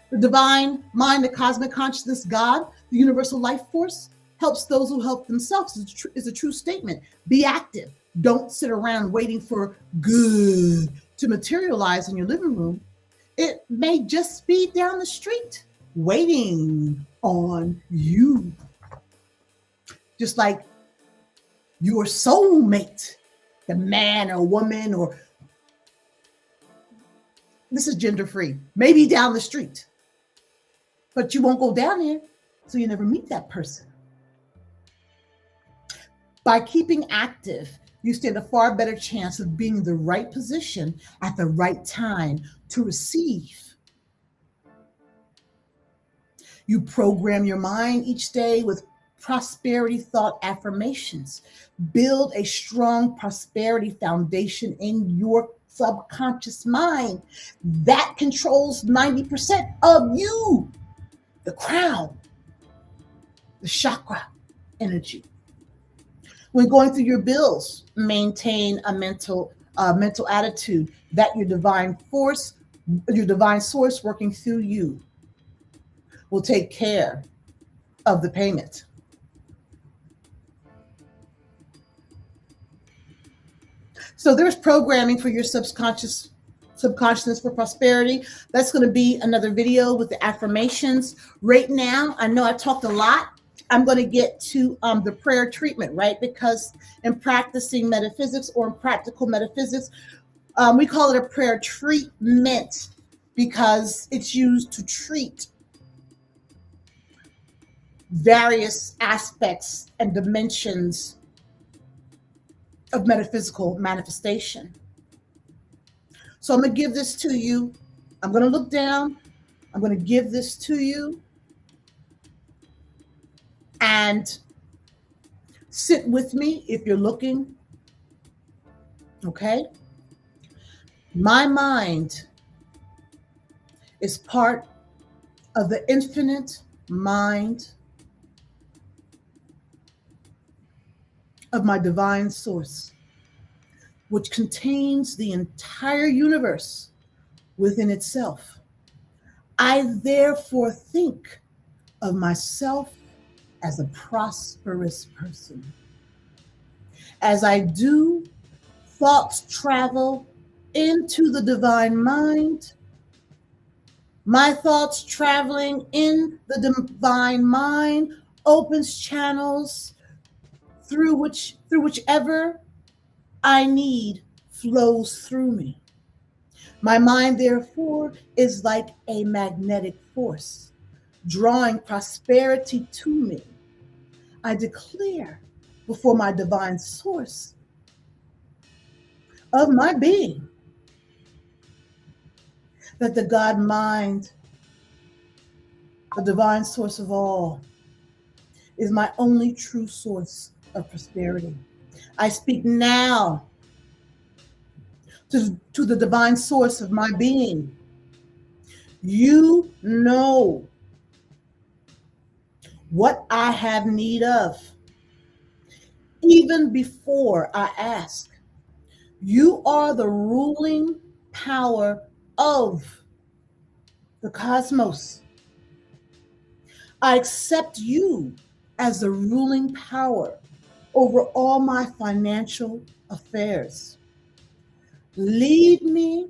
The divine mind, the cosmic consciousness, God, the universal life force, helps those who help themselves is a true statement. Be active. Don't sit around waiting for good to materialize in your living room. It may just be down the street waiting on you. Just like your soulmate, the man or woman, or this is gender free, maybe down the street, but you won't go down there, so you never meet that person. By keeping active, you stand a far better chance of being in the right position at the right time to receive. You program your mind each day with prosperity thought affirmations. Build a strong prosperity foundation in your subconscious mind that controls 90% of you, the crown, the chakra energy. When going through your bills, maintain a mental attitude that your divine source working through you will take care of the payment. So there's programming for your subconsciousness for prosperity. That's going to be another video with the affirmations. Right now, I know I talked a lot. I'm going to get to the prayer treatment, right? Because in practicing metaphysics or in practical metaphysics, we call it a prayer treatment because it's used to treat various aspects and dimensions of metaphysical manifestation. So I'm going to give this to you. I'm going to look down. I'm going to give this to you and sit with me if you're looking. Okay? My mind is part of the infinite mind of my divine source, which contains the entire universe within itself. I therefore think of myself as a prosperous person. As I do, thoughts travel into the divine mind. My thoughts traveling in the divine mind opens channels through whichever I need flows through me. My mind, therefore, is like a magnetic force, drawing prosperity to me. I declare before my divine source of my being that the God mind, the divine source of all, is my only true source of prosperity. I speak now to the divine source of my being. You know what I have need of, even before I ask. You are the ruling power of the cosmos. I accept you as the ruling power over all my financial affairs. Lead me,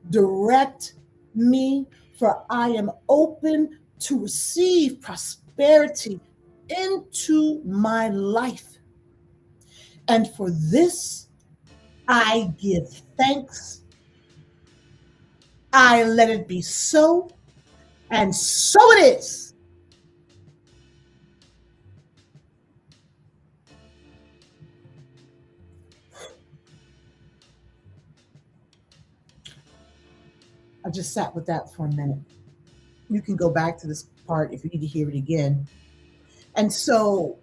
direct me, for I am open to receive prosperity into my life. And for this, I give thanks. I let it be so, and so it is. I just sat with that for a minute. You can go back to this part if you need to hear it again. And so,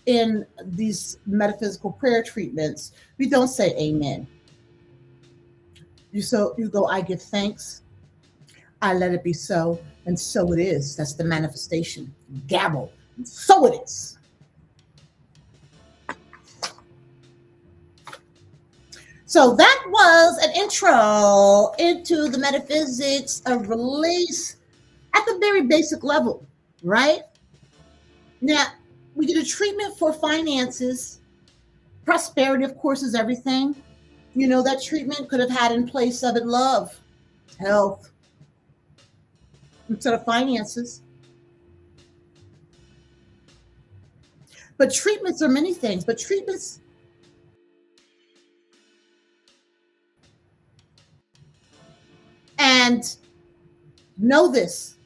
in these metaphysical prayer treatments, we don't say amen. You go, I give thanks, I let it be so, and so it is. That's the manifestation. Gabble. So it is. So that was an intro into the metaphysics of release at the very basic level, right? Now, we get a treatment for finances. Prosperity, of course, is everything. You know, that treatment could have had in place of it love, health, instead of finances. But treatments are many things, but treatments and know this,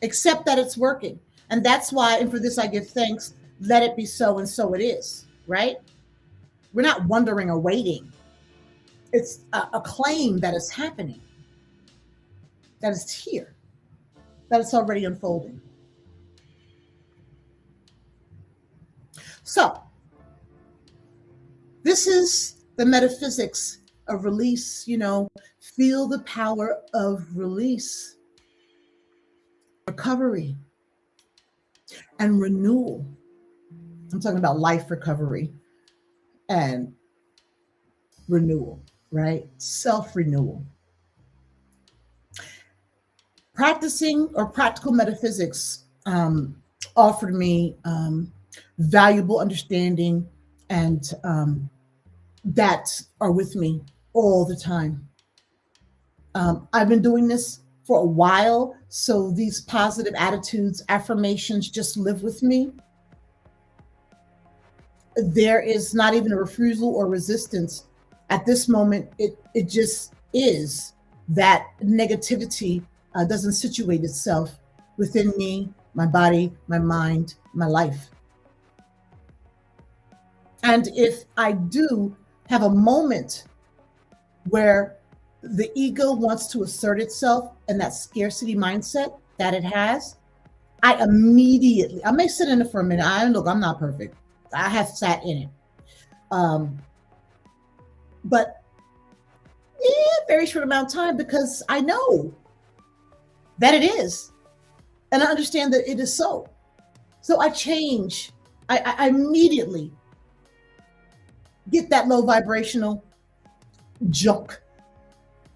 accept that it's working. And that's why, and for this I give thanks, let it be so, and so it is, right? We're not wondering or waiting. It's a claim that is happening, that is here, that it's already unfolding. So, this is the metaphysics of release, feel the power of release, recovery, and renewal. I'm talking about life recovery and renewal, right? Self-renewal. Practicing or practical metaphysics offered me valuable understanding and that are with me all the time. I've been doing this for a while, so these positive attitudes, affirmations just live with me. There is not even a refusal or resistance. At this moment, it just is that negativity doesn't situate itself within me, my body, my mind, my life. And if I do have a moment where the ego wants to assert itself and that scarcity mindset that it has, I may sit in it for a minute. I'm not perfect. I have sat in it. But very short amount of time, because I know that it is. And I understand that it is so. So I change. I immediately get that low vibrational junk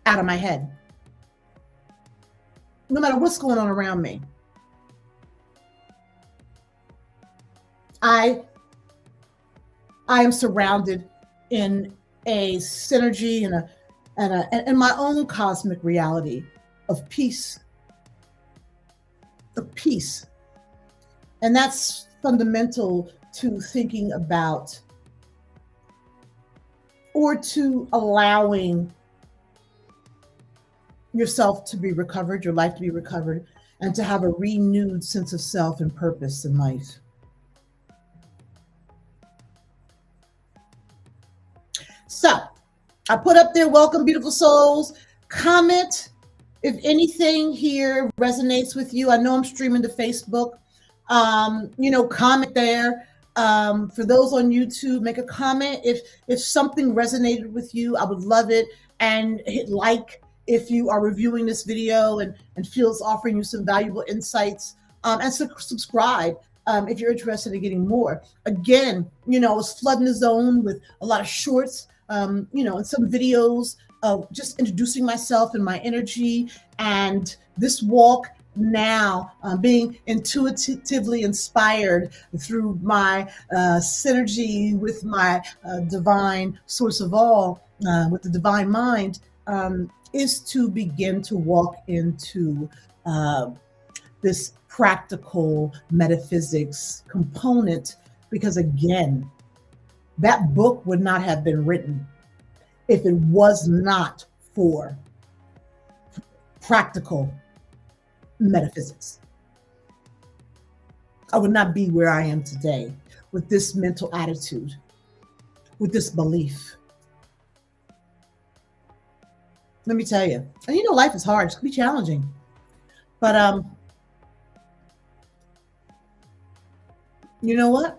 out of my head. No matter what's going on around me. I am surrounded in a synergy and my own cosmic reality of peace. Of peace. And that's fundamental to thinking about or to allowing yourself to be recovered, your life to be recovered, and to have a renewed sense of self and purpose in life. So I put up there, welcome, beautiful souls. Comment if anything here resonates with you. I know I'm streaming to Facebook. Comment there. For those on YouTube, make a comment. If something resonated with you, I would love it. And hit like if you are reviewing this video and feels offering you some valuable insights. And subscribe if you're interested in getting more. Again, I was flooding the zone with a lot of shorts, and some videos of just introducing myself and my energy, and this walk now being intuitively inspired through my synergy with my divine source of all, with the divine mind, is to begin to walk into this practical metaphysics component, because again, that book would not have been written if it was not for practical metaphysics. I would not be where I am today with this mental attitude, with this belief. Let me tell you, and life is hard. It's gonna be challenging, but you know what?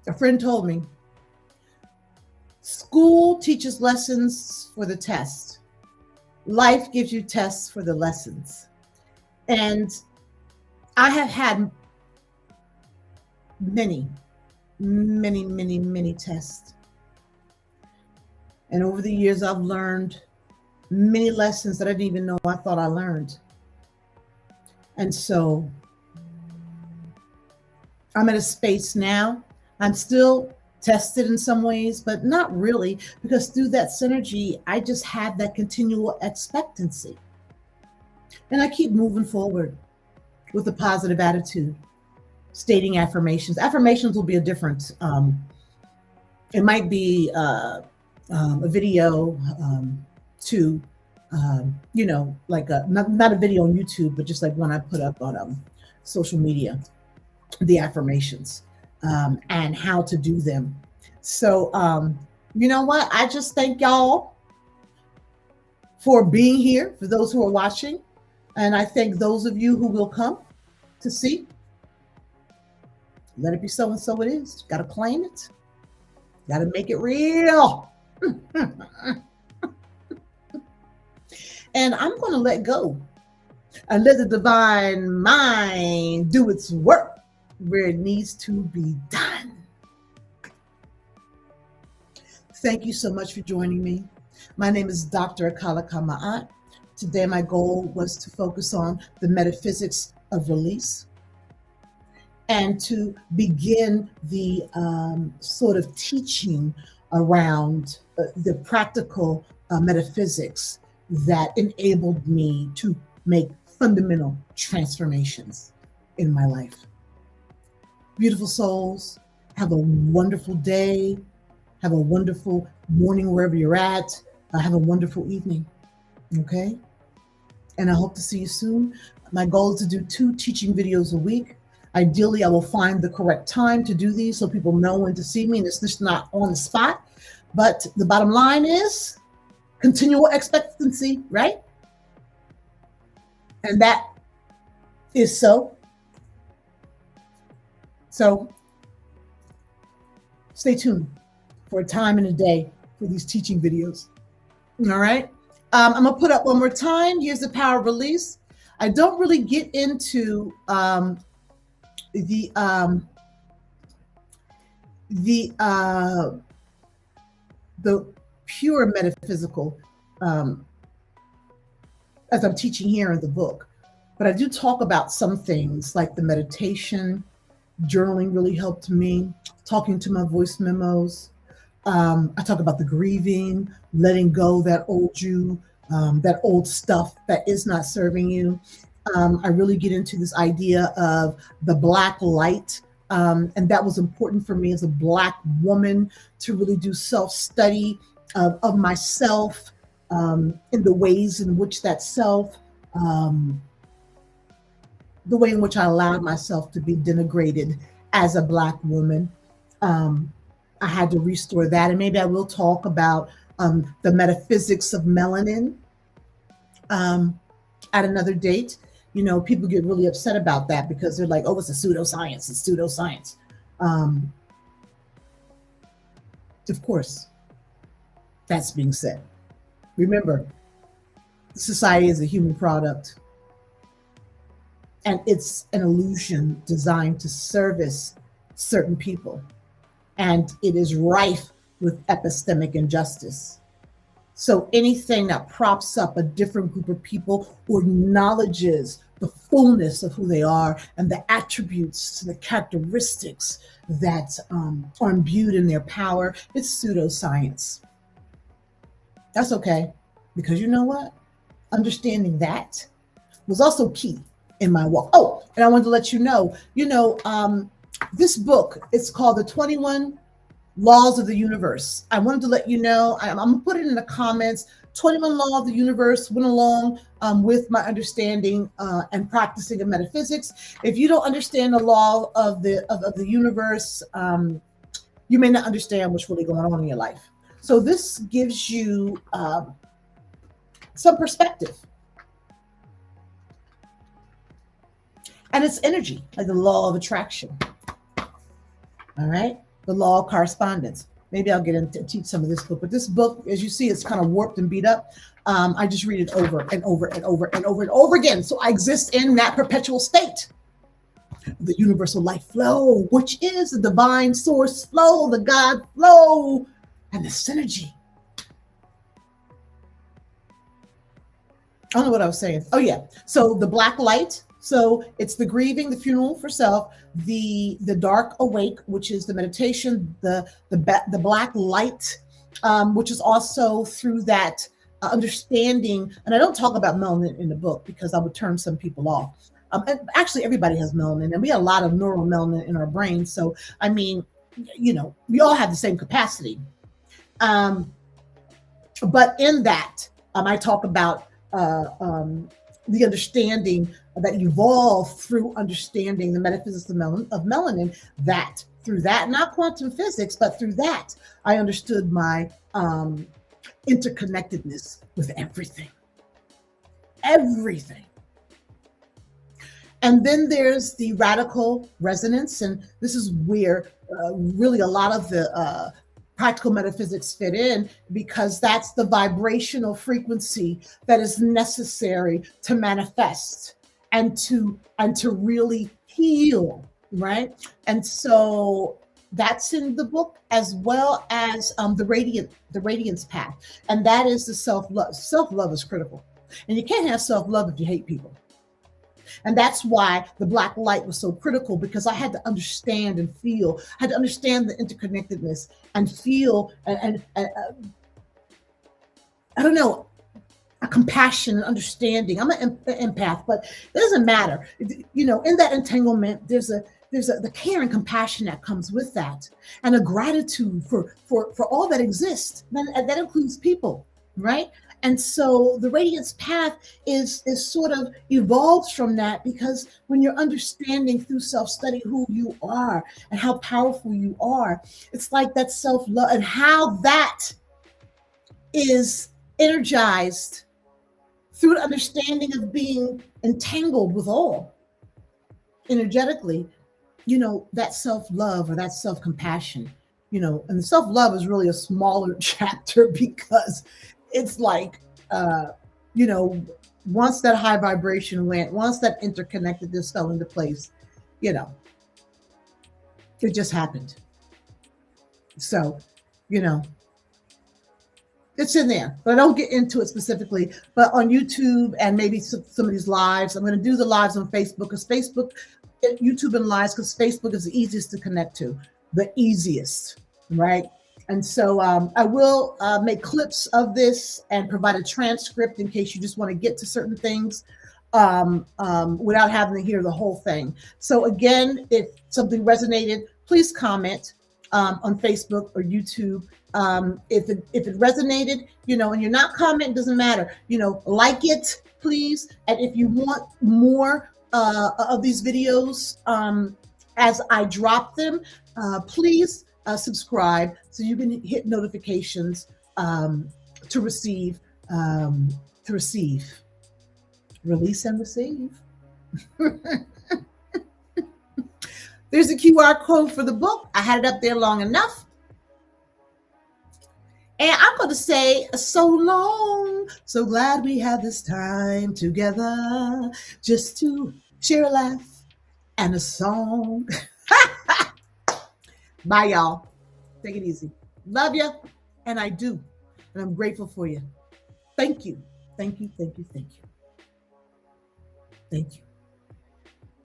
A friend told me, school teaches lessons for the test. Life gives you tests for the lessons. And I have had many, many, many, many tests. And over the years, I've learned many lessons that I didn't even know I thought I learned. And so I'm at a space now. I'm still tested in some ways, but not really, because through that synergy, I just have that continual expectancy. And I keep moving forward with a positive attitude, stating affirmations. Affirmations will be a different, it might be a video to, like not a video on YouTube, but just like one I put up on social media, the affirmations. And how to do them. So, you know what? I just thank y'all for being here, for those who are watching. And I thank those of you who will come to see. Let it be so and so it is. Got to claim it. Got to make it real. And I'm going to let go and let the divine mind do its work where it needs to be done. Thank you so much for joining me. My name is Dr. Akala Kama'at. Today, my goal was to focus on the metaphysics of release and to begin the sort of teaching around the practical metaphysics that enabled me to make fundamental transformations in my life. Beautiful souls, have a wonderful day. Have a wonderful morning wherever you're at. Have a wonderful evening, okay? And I hope to see you soon. My goal is to do 2 teaching videos a week. Ideally, I will find the correct time to do these so people know when to see me and it's just not on the spot. But the bottom line is continual expectancy, right? And that is so. So stay tuned for a time and a day for these teaching videos. All right. I'm going to put up one more time. Here's the power of release. I don't really get into the pure metaphysical as I'm teaching here in the book, but I do talk about some things like the meditation. Journaling really helped me, talking to my voice memos. I talk about the grieving, letting go that old you, that old stuff that is not serving you. I really get into this idea of the Black light. And that was important for me as a Black woman to really do self-study of myself, in the ways in which that self, the way in which I allowed myself to be denigrated as a Black woman. I had to restore that. And maybe I will talk about the metaphysics of melanin at another date. people get really upset about that because they're like, oh, it's a pseudoscience, it's pseudoscience. Of course, that's being said. Remember, society is a human product, and it's an illusion designed to service certain people. And it is rife with epistemic injustice. So anything that props up a different group of people or acknowledges the fullness of who they are and the attributes, the characteristics that are imbued in their power, it's pseudoscience. That's okay, because you know what? Understanding that was also key in my walk. Oh, and I wanted to let you know, this book, it's called The 21 Laws of the Universe. I wanted to let you know, I'm going to put it in the comments. 21 Laws of the Universe went along with my understanding and practicing of metaphysics. If you don't understand the law of the universe, you may not understand what's really going on in your life. So this gives you some perspective. And it's energy, like the law of attraction. All right? The law of correspondence. Maybe I'll get into teach some of this book, but this book, as you see, it's kind of warped and beat up. I just read it over and over and over and over and over again. So I exist in that perpetual state. The universal life flow, which is the divine source flow, the God flow, and the synergy. I don't know what I was saying. Oh yeah. So the black light. So it's the grieving, the funeral for self, the dark awake, which is the meditation, the black light, which is also through that understanding. And I don't talk about melanin in the book because I would turn some people off. And actually, everybody has melanin, and we have a lot of neuromelanin in our brains. So I mean, we all have the same capacity. But in that, I talk about the understanding that evolved through understanding the metaphysics of melanin, that through that, not quantum physics, but through that, I understood my interconnectedness with everything. Everything. And then there's the radical resonance. And this is where really a lot of the practical metaphysics fit in, because that's the vibrational frequency that is necessary to manifest and to really heal, right? And so that's in the book, as well as the radiance path, and that is the self-love. Self-love is critical, and you can't have self-love if you hate people. And that's why the black light was so critical, because I had to understand and feel, I had to understand the interconnectedness and feel and I don't know, a compassion and understanding. I'm an empath, but it doesn't matter. In that entanglement, there's the care and compassion that comes with that, and a gratitude for all that exists. That includes people, right? And so the radiance path is sort of evolved from that, because when you're understanding through self-study who you are and how powerful you are, it's like that self-love and how that is energized through the understanding of being entangled with all energetically, that self-love or that self-compassion, and the self-love is really a smaller chapter, because it's like, once that high vibration went, once that interconnectedness fell into place, it just happened. So, it's in there, but I don't get into it specifically. But on YouTube and maybe some of these lives, I'm going to do the lives on Facebook, because YouTube and lives, because Facebook is the easiest to connect to, the easiest, right? And so I will make clips of this and provide a transcript in case you just want to get to certain things without having to hear the whole thing. So again, if something resonated, please comment on Facebook or YouTube. If it resonated, and you're not commenting, doesn't matter. Like it, please. And if you want more of these videos as I drop them, please subscribe so you can hit notifications to receive, release and receive. There's a QR code for the book. I had it up there long enough. And I'm going to say so long. So glad we had this time together just to share a laugh and a song. Bye, y'all. Take it easy. Love you. And I do. And I'm grateful for you. Thank you. Thank you. Thank you. Thank you. Thank you.